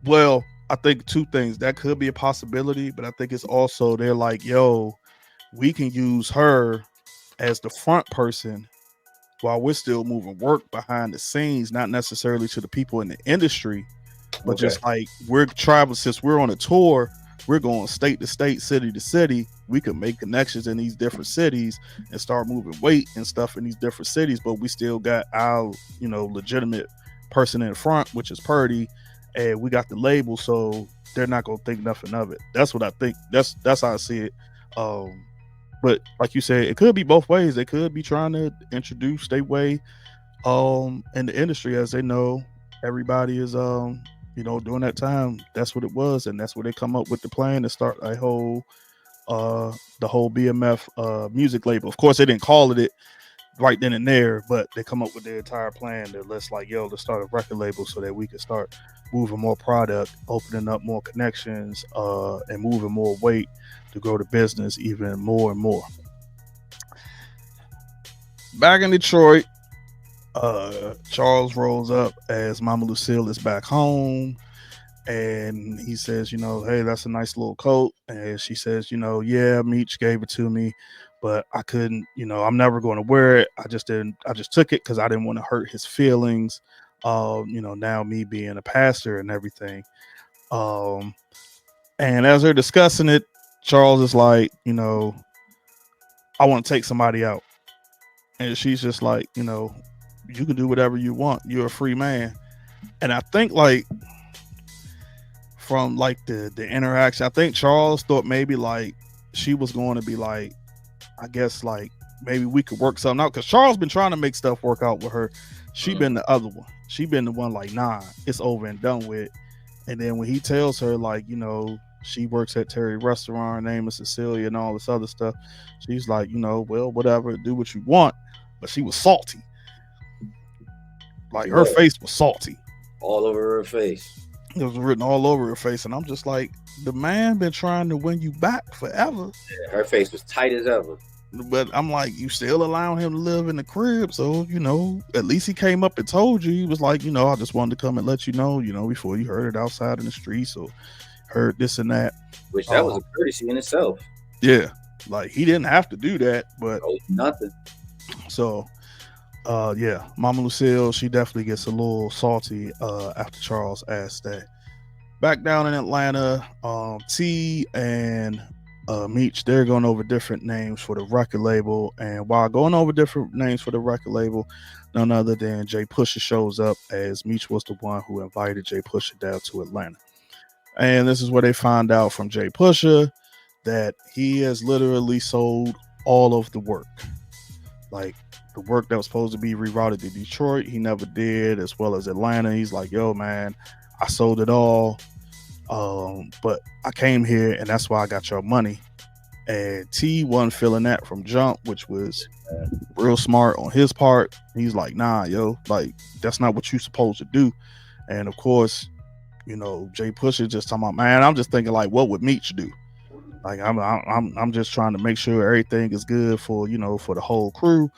well, I think two things. That could be a possibility, but I think it's also they're like, yo, we can use her as the front person while we're still moving work behind the scenes, not necessarily to the people in the industry, but just like we're traveling, since we're on a tour, we're going state to state, city to city. We could make connections in these different cities and start moving weight and stuff in these different cities, but we still got our, legitimate person in front, which is Purdy, and we got the label, so they're not gonna think nothing of it. That's what I think. That's how I see it. But like you said, it could be both ways. They could be trying to introduce their way in the industry, as they know everybody is during that time, that's what it was, and that's where they come up with the plan to start the whole BMF music label. Of course, they didn't call it right then and there, but they come up with their entire plan to let's start a record label so that we can start moving more product, opening up more connections, and moving more weight to grow the business even more and more. Back in Detroit, Charles rolls up as Mama Lucille is back home, and he says, hey, that's a nice little coat. And she says, yeah, Meech gave it to me, but I couldn't, I'm never going to wear it. I just took it because I didn't want to hurt his feelings. Now me being a pastor and everything. And as they're discussing it, Charles is like, I want to take somebody out. And she's just like, you can do whatever you want. You're a free man. And I think like from like the interaction, I think Charles thought maybe like she was going to be like, I guess like maybe we could work something out, because Charles been trying to make stuff work out with her. She been the other one. She been the one like, nah, it's over and done with. And then when he tells her like, she works at Terry restaurant, her name is Cecilia and all this other stuff, she's like, well, whatever, do what you want. But she was salty. Like her face was salty. All over her face. It was written all over her face. And I'm just like, the man been trying to win you back forever. Yeah, her face was tight as ever. But I'm like, you still allowing him to live in the crib. So, at least he came up and told you. He was like, I just wanted to come and let you know, before you heard it outside in the streets or heard this and that. Which that was a courtesy in itself. Yeah. Like he didn't have to do that, but nothing. So Mama Lucille, she definitely gets a little salty after Charles asked that. Back down in Atlanta, T and Meech, they're going over different names for the record label, and while going over different names for the record label, none other than Jay Pusha shows up, as Meech was the one who invited Jay Pusha down to Atlanta. And this is where they find out from Jay Pusha that he has literally sold all of the work. Like the work that was supposed to be rerouted to Detroit, he never did, as well as Atlanta. He's like, yo, man, I sold it all. But I came here and that's why I got your money. And T wasn't feeling that from jump, which was real smart on his part. He's like, nah, yo, like that's not what you're supposed to do. And of course, Jay Pusha just talking about, man, I'm just thinking like, what would Meech do? Like I'm just trying to make sure everything is good for for the whole crew.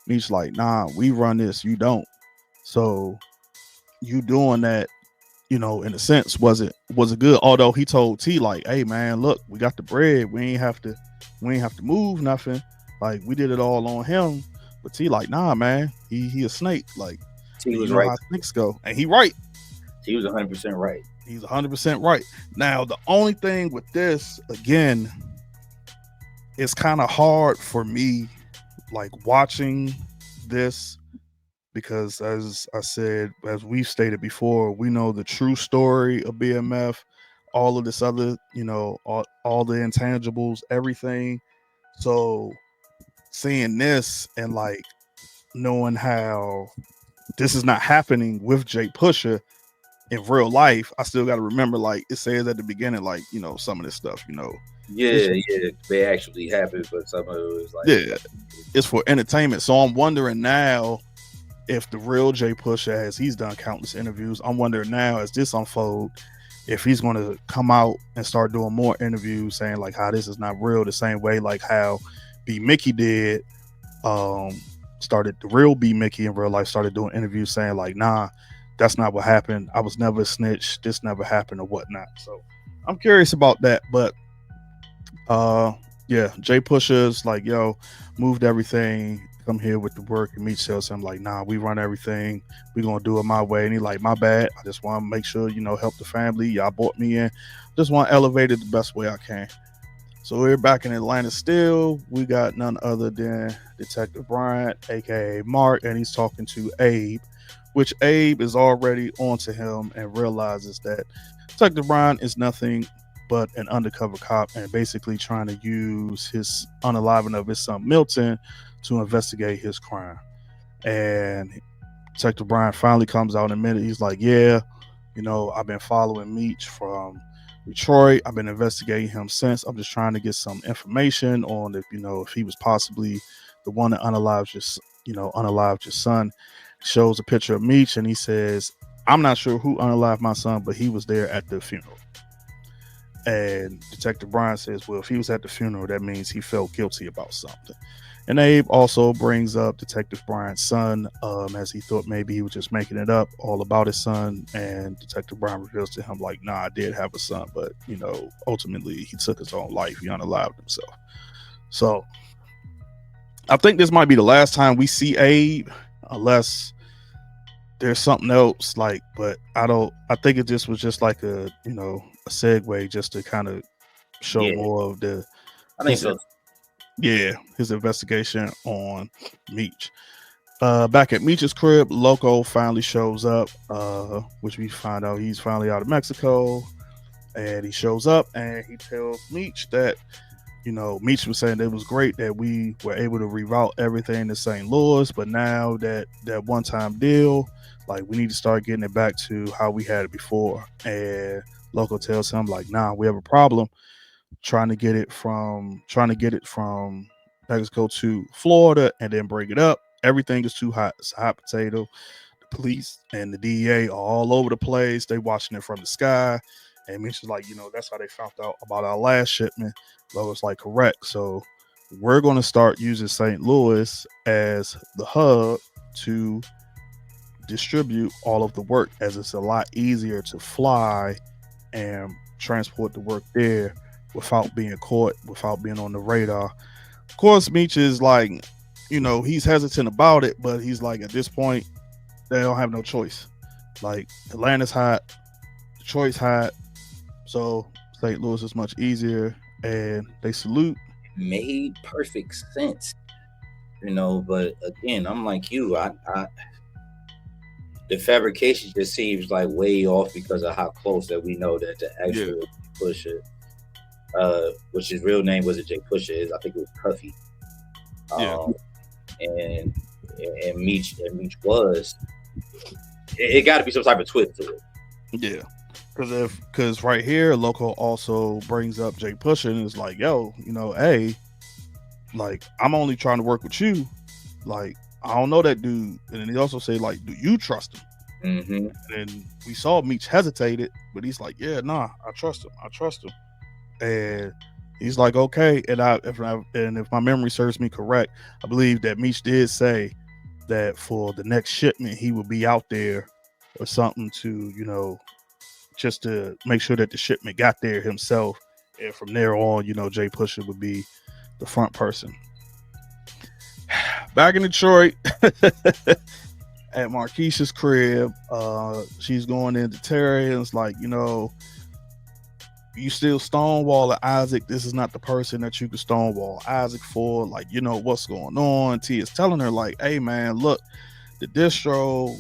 Meech like, nah, we run this, you don't. So you doing that, in a sense, was it good? Although he told T like, hey man, look, we got the bread, we ain't have to move nothing. Like we did it all on him. But T like, nah, man, he a snake. Like T you was know right. how snakes go, and he right. He was 100% right. He's 100% right. Now, the only thing with this, again, it's kind of hard for me, like watching this, because as I said, as we've stated before, we know the true story of BMF, all of this other, all the intangibles, everything. So seeing this and like knowing how this is not happening with Jay Pusha in real life, I still got to remember, like it says at the beginning, like some of this stuff, Yeah, they actually happened, but some of it was like, yeah, it's for entertainment. So I'm wondering now if the real Jay Pusha, as he's done countless interviews, I'm wondering now as this unfold, if he's going to come out and start doing more interviews saying like how this is not real, the same way like how B Mickey did. Started the real B Mickey in real life started doing interviews saying like, nah, that's not what happened. I was never a snitch. This never happened or whatnot. So I'm curious about that. But yeah, Jay Pusha's like, yo, moved everything, come here with the work, and Meech tells him like, nah, we run everything, we gonna do it my way. And he like, my bad, I just want to make sure help the family, y'all brought me in, just want to elevate it the best way I can. So we're back in Atlanta still. We got none other than Detective Bryant, aka Mark, and he's talking to Abe, which Abe is already onto him and realizes that Detective Bryant is nothing but an undercover cop and basically trying to use his unaliving of his son Milton to investigate his crime. And Detective Bryant finally comes out in a minute. He's like, yeah, I've been following Meech from Detroit. I've been investigating him since. I'm just trying to get some information on if he was possibly the one that unalived your son. Shows a picture of Meech and he says, I'm not sure who unalived my son, but he was there at the funeral. And Detective Bryant says, well, if he was at the funeral, that means he felt guilty about something. And Abe also brings up Detective Bryant's son, as he thought maybe he was just making it up all about his son. And Detective Bryant reveals to him, like, nah, I did have a son, but, ultimately he took his own life. He unalived himself. So I think this might be the last time we see Abe, unless there's something else, but I think it just was just like a segue just to kind of show more of the I think so. Yeah, his investigation on Meech. Back at Meech's crib, Loco finally shows up, which we find out he's finally out of Mexico. And he shows up and he tells Meech that, Meech was saying that it was great that we were able to reroute everything to St. Louis, but now that one-time deal, like we need to start getting it back to how we had it before. And Loco tells him like, nah, we have a problem trying to get it from Mexico to Florida and then bring it up. Everything is too hot. It's a hot potato. The police and the DEA are all over the place. They watching it from the sky. And Mitch is like, that's how they found out about our last shipment. Logo's like, correct. So we're going to start using St. Louis as the hub to distribute all of the work, as it's a lot easier to fly and transport the work there without being caught, without being on the radar. Of course, Meech is like, he's hesitant about it, but he's like, at this point, they don't have no choice. Like, Atlanta's hot, Detroit's hot, so St. Louis is much easier, and they salute. Made perfect sense, but again, I'm like you. The fabrication just seems like way off because of how close that we know that the actual Pusha, which his real name wasn't Jay Pusha, is I think it was Cuffy. And Meech was. It got to be some type of twist to it. Yeah, because right here, Loco also brings up Jay Pusha and is like, yo, hey, like I'm only trying to work with you. Like I don't know that dude, and then he also say like, do you trust him? Mm-hmm. And we saw Meech hesitated, but he's like, "Yeah, nah, I trust him. I trust him." And he's like, "Okay." And if my memory serves me correct, I believe that Meech did say that for the next shipment he would be out there or something to, just to make sure that the shipment got there himself. And from there on, Jay Pusher would be the front person. Back in Detroit, at Marquisha's crib, she's going into Terry and it's like, you still stonewall Isaac. This is not the person that you could stonewall Isaac for. Like, what's going on. T is telling her, like, hey man, look, the distro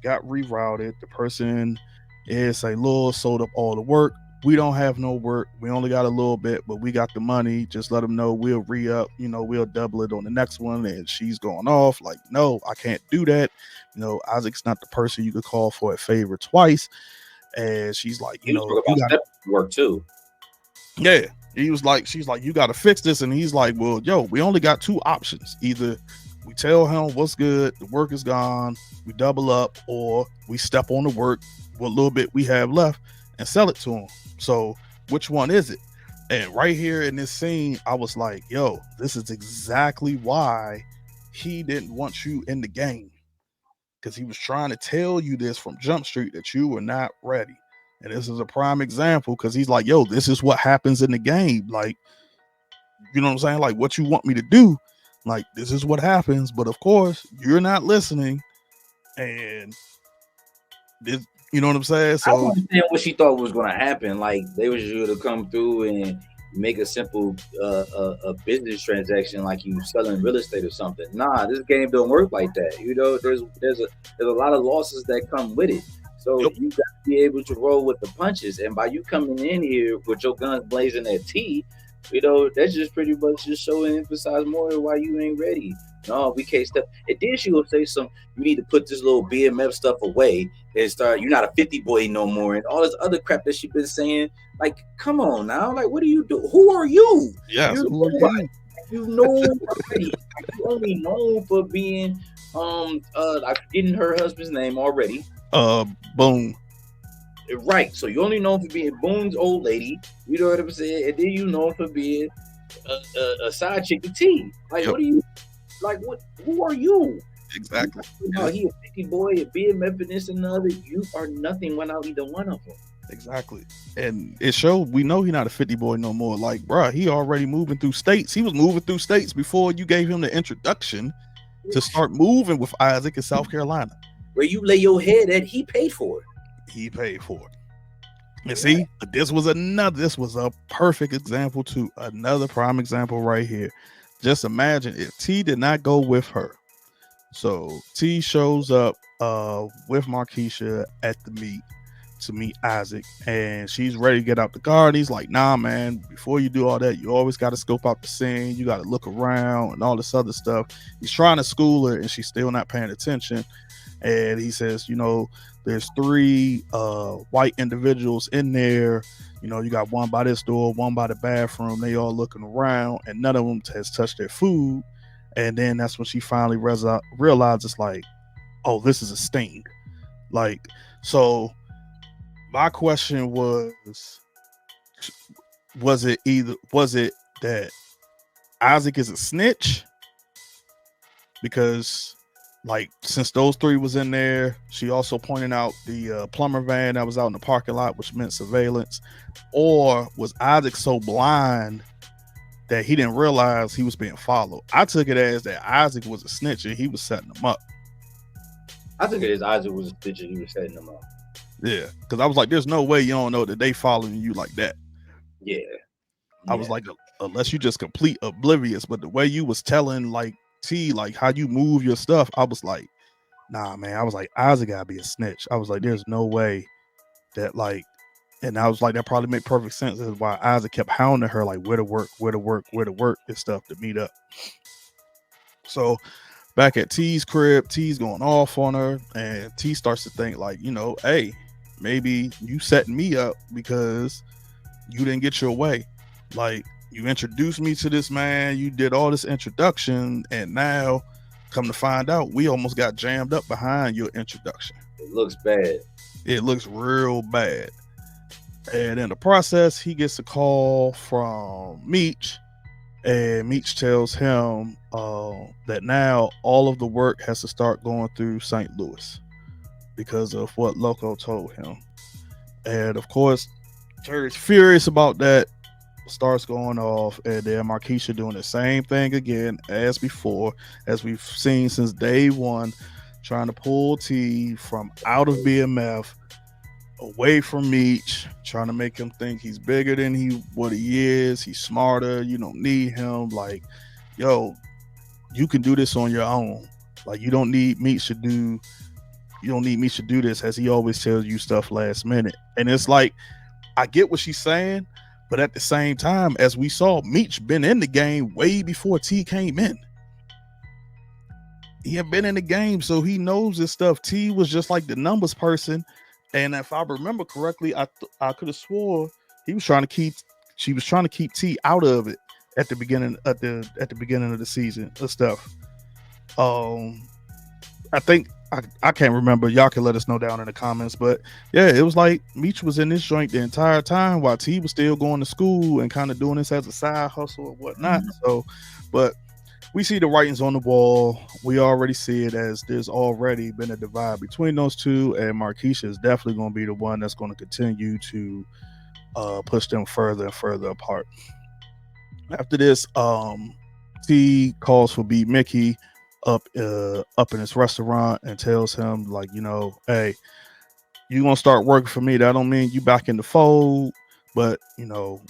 got rerouted. The person is a little sold up all the work. We don't have no work. We only got a little bit, but we got the money. Just let them know we'll re-up, we'll double it on the next one. And she's going off like, no, I can't do that. Isaac's not the person you could call for a favor twice. And she's like, you got work too. Yeah. She's like, you got to fix this. And he's like, well, yo, we only got two options. Either we tell him what's good, the work is gone, we double up, or we step on the work, what little bit we have left, and sell it to him. So which one is it? And right here in this scene, I was like, yo, this is exactly why he didn't want you in the game. Because he was trying to tell you this from Jump Street that you were not ready. And this is a prime example because he's like, yo, this is what happens in the game. Like, you know what I'm saying? Like, what you want me to do? Like, this is what happens. But of course, you're not listening. And this, you know what I'm saying? So I understand what she thought was going to happen. Like, they was going to come through and make a simple a business transaction, like you selling real estate or something. Nah, this game don't work like that. There's a lot of losses that come with it. So you got to be able to roll with the punches. And by you coming in here with your guns blazing at T, that's just pretty much just show and emphasize more why you ain't ready. No, we can't step. And then she will say you need to put this little BMF stuff away and start, you're not a 50 boy no more, and all this other crap that she been saying. Like, come on now. Like, what do you do? Who are you? Yes, who are you? You know already. You only known for being I'm forgetting her husband's name already. Boom. Right. So you only known for being Boone's old lady. You know what I'm saying? And then you known for being a side chick to T. Like, what are you? Like, what? Who are you? Exactly. He a 50 boy, a BMF, and this and the other. You are nothing without either one of them. Exactly. And it showed, we know he's not a 50 boy no more. Like, bruh, he already moving through states. He was moving through states before you gave him the introduction to start moving with Isaac in South Carolina. Where you lay your head at, he paid for it. He paid for it. And see, this was a perfect example too. Another prime example right here. Just imagine if T did not go with her. So T shows up with Marquisha at the meet to meet Isaac, and she's ready to get out the car. And he's like, nah, man, before you do all that, you always got to scope out the scene. You got to look around and all this other stuff. He's trying to school her, and she's still not paying attention. And he says, there's 3 white individuals in there. You got one by this door, one by the bathroom. They all looking around, and none of them has touched their food. And then that's when she finally realizes, like, oh, this is a sting. Like, so my question was it that Isaac is a snitch? Because, like, since those 3 was in there, she also pointed out the plumber van that was out in the parking lot, which meant surveillance. Or was Isaac so blind that he didn't realize he was being followed? I took it as that Isaac was a snitch and he was setting them up. I took it as Isaac was a snitch and he was setting them up. Yeah, because I was like, there's no way you don't know that they following you like that. Yeah. I was like, unless you just complete oblivious. But the way you was telling, like, T, like, how you move your stuff, I was like, nah, man. I was like, Isaac gotta be a snitch. I was like, there's no way that, like, and I was like, that probably make perfect sense. That's why Isaac kept hounding her, like, where to work and stuff to meet up. So back at T's crib, T's going off on her, and T starts to think, like, hey, maybe you setting me up because you didn't get your way. Like, you introduced me to this man, you did all this introduction, and now come to find out we almost got jammed up behind your introduction. It looks bad. It looks real bad. And in the process, he gets a call from Meech, and Meech tells him that now all of the work has to start going through St. Louis because of what Loco told him. And of course, Terry's furious about that, starts going off, and then Markeisha doing the same thing again as before, as we've seen since day one, trying to pull T from out of BMF, away from Meech, trying to make him think he's bigger than what he is. He's smarter. You don't need him. Like, yo, you can do this on your own. Like, you don't need Meech to do. You don't need Meech to do this, as he always tells you stuff last minute. And it's like, I get what she's saying, but at the same time, as we saw, Meech been in the game way before T came in. He had been in the game, so he knows this stuff. T was just like the numbers person, and if I remember correctly, I could have swore she was trying to keep T out of it at the beginning of the season of stuff. I think I can't remember. Y'all can let us know down in the comments. But yeah, it was like Meech was in this joint the entire time while T was still going to school and kind of doing this as a side hustle or whatnot. So, but we see the writings on the wall. We already see it, as there's already been a divide between those two, and Markeisha is definitely going to be the one that's going to continue to push them further and further apart. After this, T calls for B Mickey up in his restaurant and tells him, like, hey, you gonna start working for me. That don't mean you back in the fold, but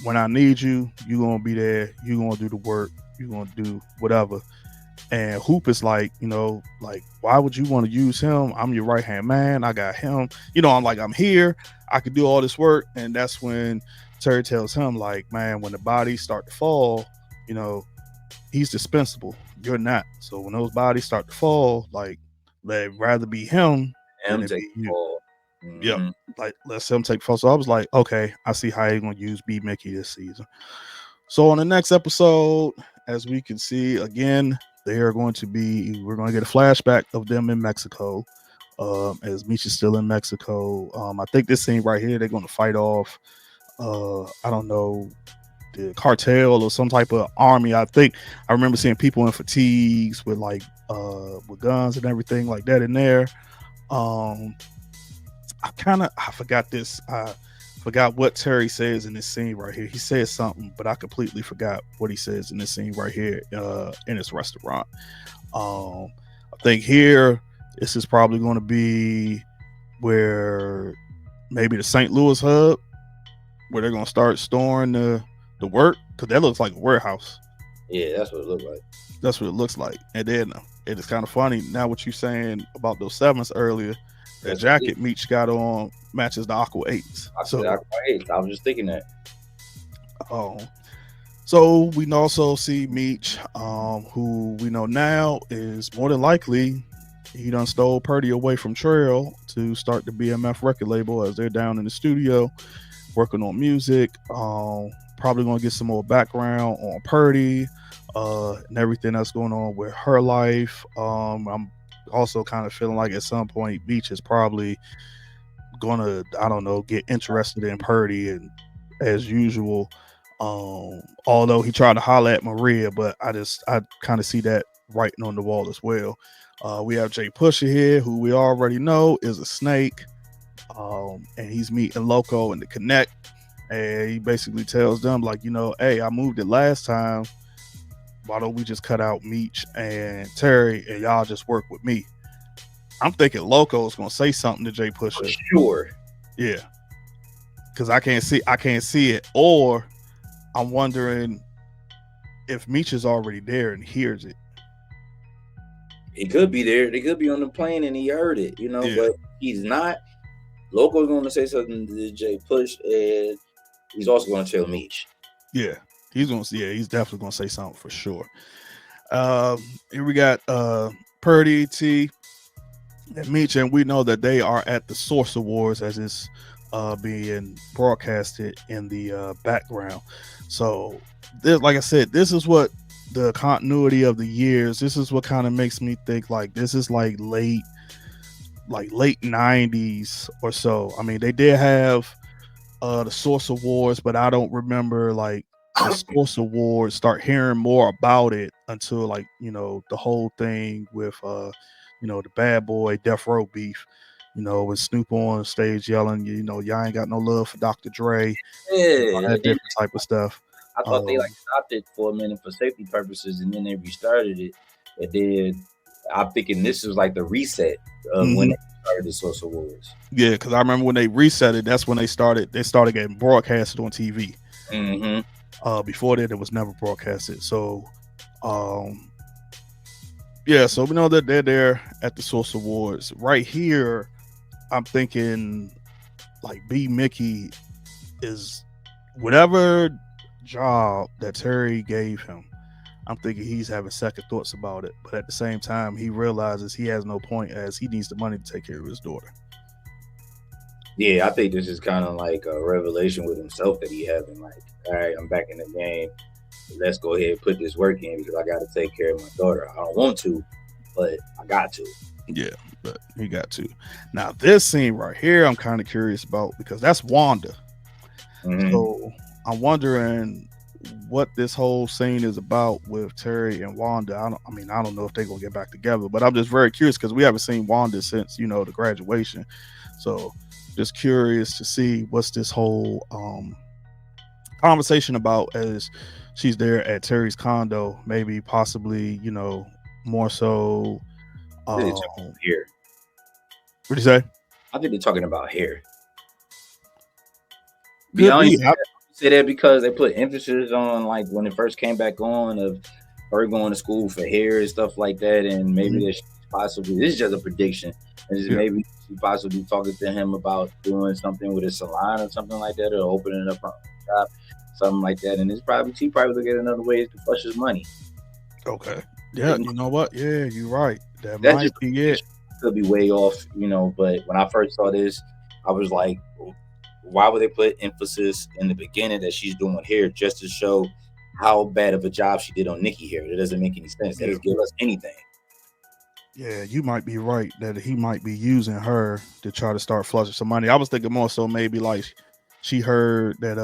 when I need you, you gonna be there. You gonna do the work. You gonna do whatever. And Hoop is like, like, why would you want to use him? I'm your right hand man. I got him. I'm here. I could do all this work. And that's when Terry tells him, like, man, when the bodies start to fall, he's dispensable. You're not. So when those bodies start to fall, like, they'd rather be him than it be you. Mm-hmm. Yep. Like, let's him take fall. So I was like, okay, I see how you're gonna use B Mickey this season. So on the next episode, as we can see, again, we're going to get a flashback of them in Mexico. As Meech is still in Mexico. I think this scene right here, they're gonna fight off I don't know, the cartel or some type of army. I think I remember seeing people in fatigues with with guns and everything like that in there. I forgot this. I forgot what Terry says in this scene right here. He says something, but I completely forgot what he says in this scene right here in this restaurant. I think here this is probably going to be where maybe the St. Louis hub, where they're going to start storing the work, because that looks like a warehouse. Yeah, that's what it looks like. That's what it looks like. And then it is kind of funny now what you're saying about those 7s earlier. That jacket Meech got on matches the Aqua 8s. Aqua 8s. I was just thinking that. So we can also see Meech, who we know now is more than likely he done stole Purdy away from Trail to start the BMF record label, as they're down in the studio working on music. Probably gonna get some more background on Purdy and everything that's going on with her life. I'm also kind of feeling like at some point Meech is probably gonna, I don't know, get interested in Purdy, and as usual, although he tried to holler at Maria, but I kind of see that writing on the wall as well. We have Jay Pusher here, who we already know is a snake, and he's meeting Loco in the Connect, and he basically tells them, like, hey, I moved it last time. Why don't we just cut out Meech and Terry and y'all just work with me? I'm thinking Loco's gonna say something to Jay Pusher. For sure. Yeah. Because I can't see it. Or I'm wondering if Meech is already there and hears it. He could be there. They could be on the plane and he heard it, Yeah. But he's not. Loco's gonna say something to Jay Push, and he's also gonna tell Meech. Yeah. He's definitely gonna say something for sure. Here we got Purdy, T, and Meech, and we know that they are at the Source Awards as it's being broadcasted in the background. So this, like I said, this is what the continuity of the years. This is what kind of makes me think like this is like late like late 90s or so. I mean, they did have the Source Awards, but I don't remember like the Source Awards start hearing more about it until like, the whole thing with the Bad Boy Death Row beef, with Snoop on stage yelling, y'all ain't got no love for Dr. Dre, all Yeah, that different type of stuff. I thought they like stopped it for a minute for safety purposes, and then they restarted it. And then I'm thinking this was like the reset of when Mhm. they started the Social Wars. Yeah, because I remember when they reset it, that's when they started getting broadcasted on TV. Before that, it was never broadcasted. So, yeah, so we know that they're there at the Source Awards. Right here, I'm thinking like B Mickey is whatever job that Terry gave him. I'm thinking he's having second thoughts about it, but at the same time, he realizes he has no point as he needs the money to take care of his daughter. Yeah, I think this is kind of like a revelation with himself that he having. Like, all right, I'm back in the game. Let's go ahead and put this work in because I got to take care of my daughter. I don't want to, but I got to. Yeah, but he got to. Now, this scene right here, I'm kind of curious about because that's Wanda. So I'm wondering what this whole scene is about with Terry and Wanda. I don't know if they're gonna get back together, but I'm just very curious because we haven't seen Wanda since the graduation. So just curious to see what's this whole conversation about as she's there at Terry's condo, maybe possibly, more so Here. What do you say? I think they're talking about hair. Could be. Say that because they put emphasis on like when it first came back on of her going to school for hair and stuff like that, and maybe that she's possibly this is just a prediction, and maybe she possibly talking to him about doing something with a salon or something like that, or opening up her own shop, something like that, and she probably look at another way to flush his money. Okay. Yeah, you know what? Yeah, you're right. That That's might be it. Could be way off, but when I first saw this, I was like, why would they put emphasis in the beginning that she's doing hair just to show how bad of a job she did on Nikki hair? It doesn't make any sense. They just give us anything. Yeah, you might be right that he might be using her to try to start flushing some money. I was thinking more so maybe like she heard that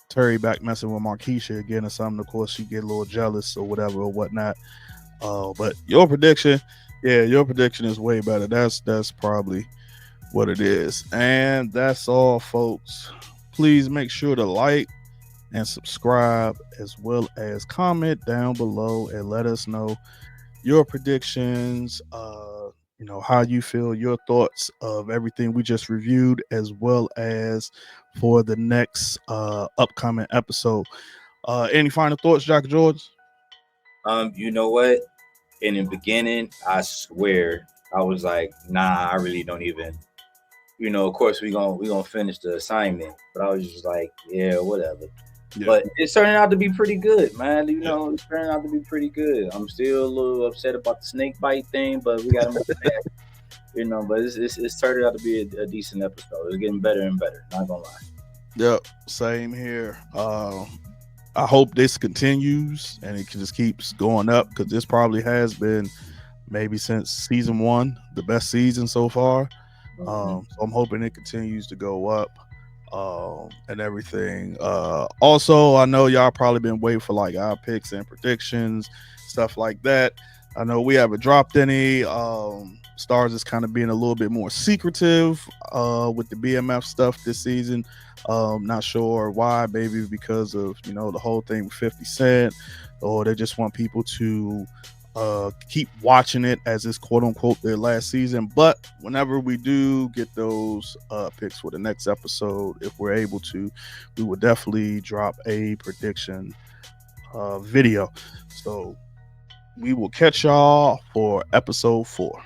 Terry back messing with Markeisha again or something. Of course, she get a little jealous or whatever or whatnot. But your prediction is way better. That's probably what it is. And that's all, folks. Please make sure to like and subscribe as well as comment down below and let us know your predictions, how you feel, your thoughts of everything we just reviewed, as well as for the next upcoming episode. Any final thoughts, Dr. George? You know what? In the beginning, I swear I was like, nah, I really don't even. Of course we gonna finish the assignment, but I was just like, yeah, whatever. Yeah. But it's turning out to be pretty good, man. It's turning out to be pretty good. I'm still a little upset about the snake bite thing, but we gotta move back. But it's turning out to be a decent episode. It's getting better and better. Not gonna lie. Yep, same here. I hope this continues and it just keeps going up because this probably has been maybe since season 1 the best season so far. So I'm hoping it continues to go up and everything. Also, I know y'all probably been waiting for like our picks and predictions, stuff like that. I know we haven't dropped any. STARZ is kind of being a little bit more secretive with the BMF stuff this season. Not sure why, maybe because of the whole thing with 50 Cent, or they just want people to keep watching it as it's quote unquote their last season. But whenever we do get those picks for the next episode, if we're able to, we will definitely drop a prediction video. So we will catch y'all for episode 4.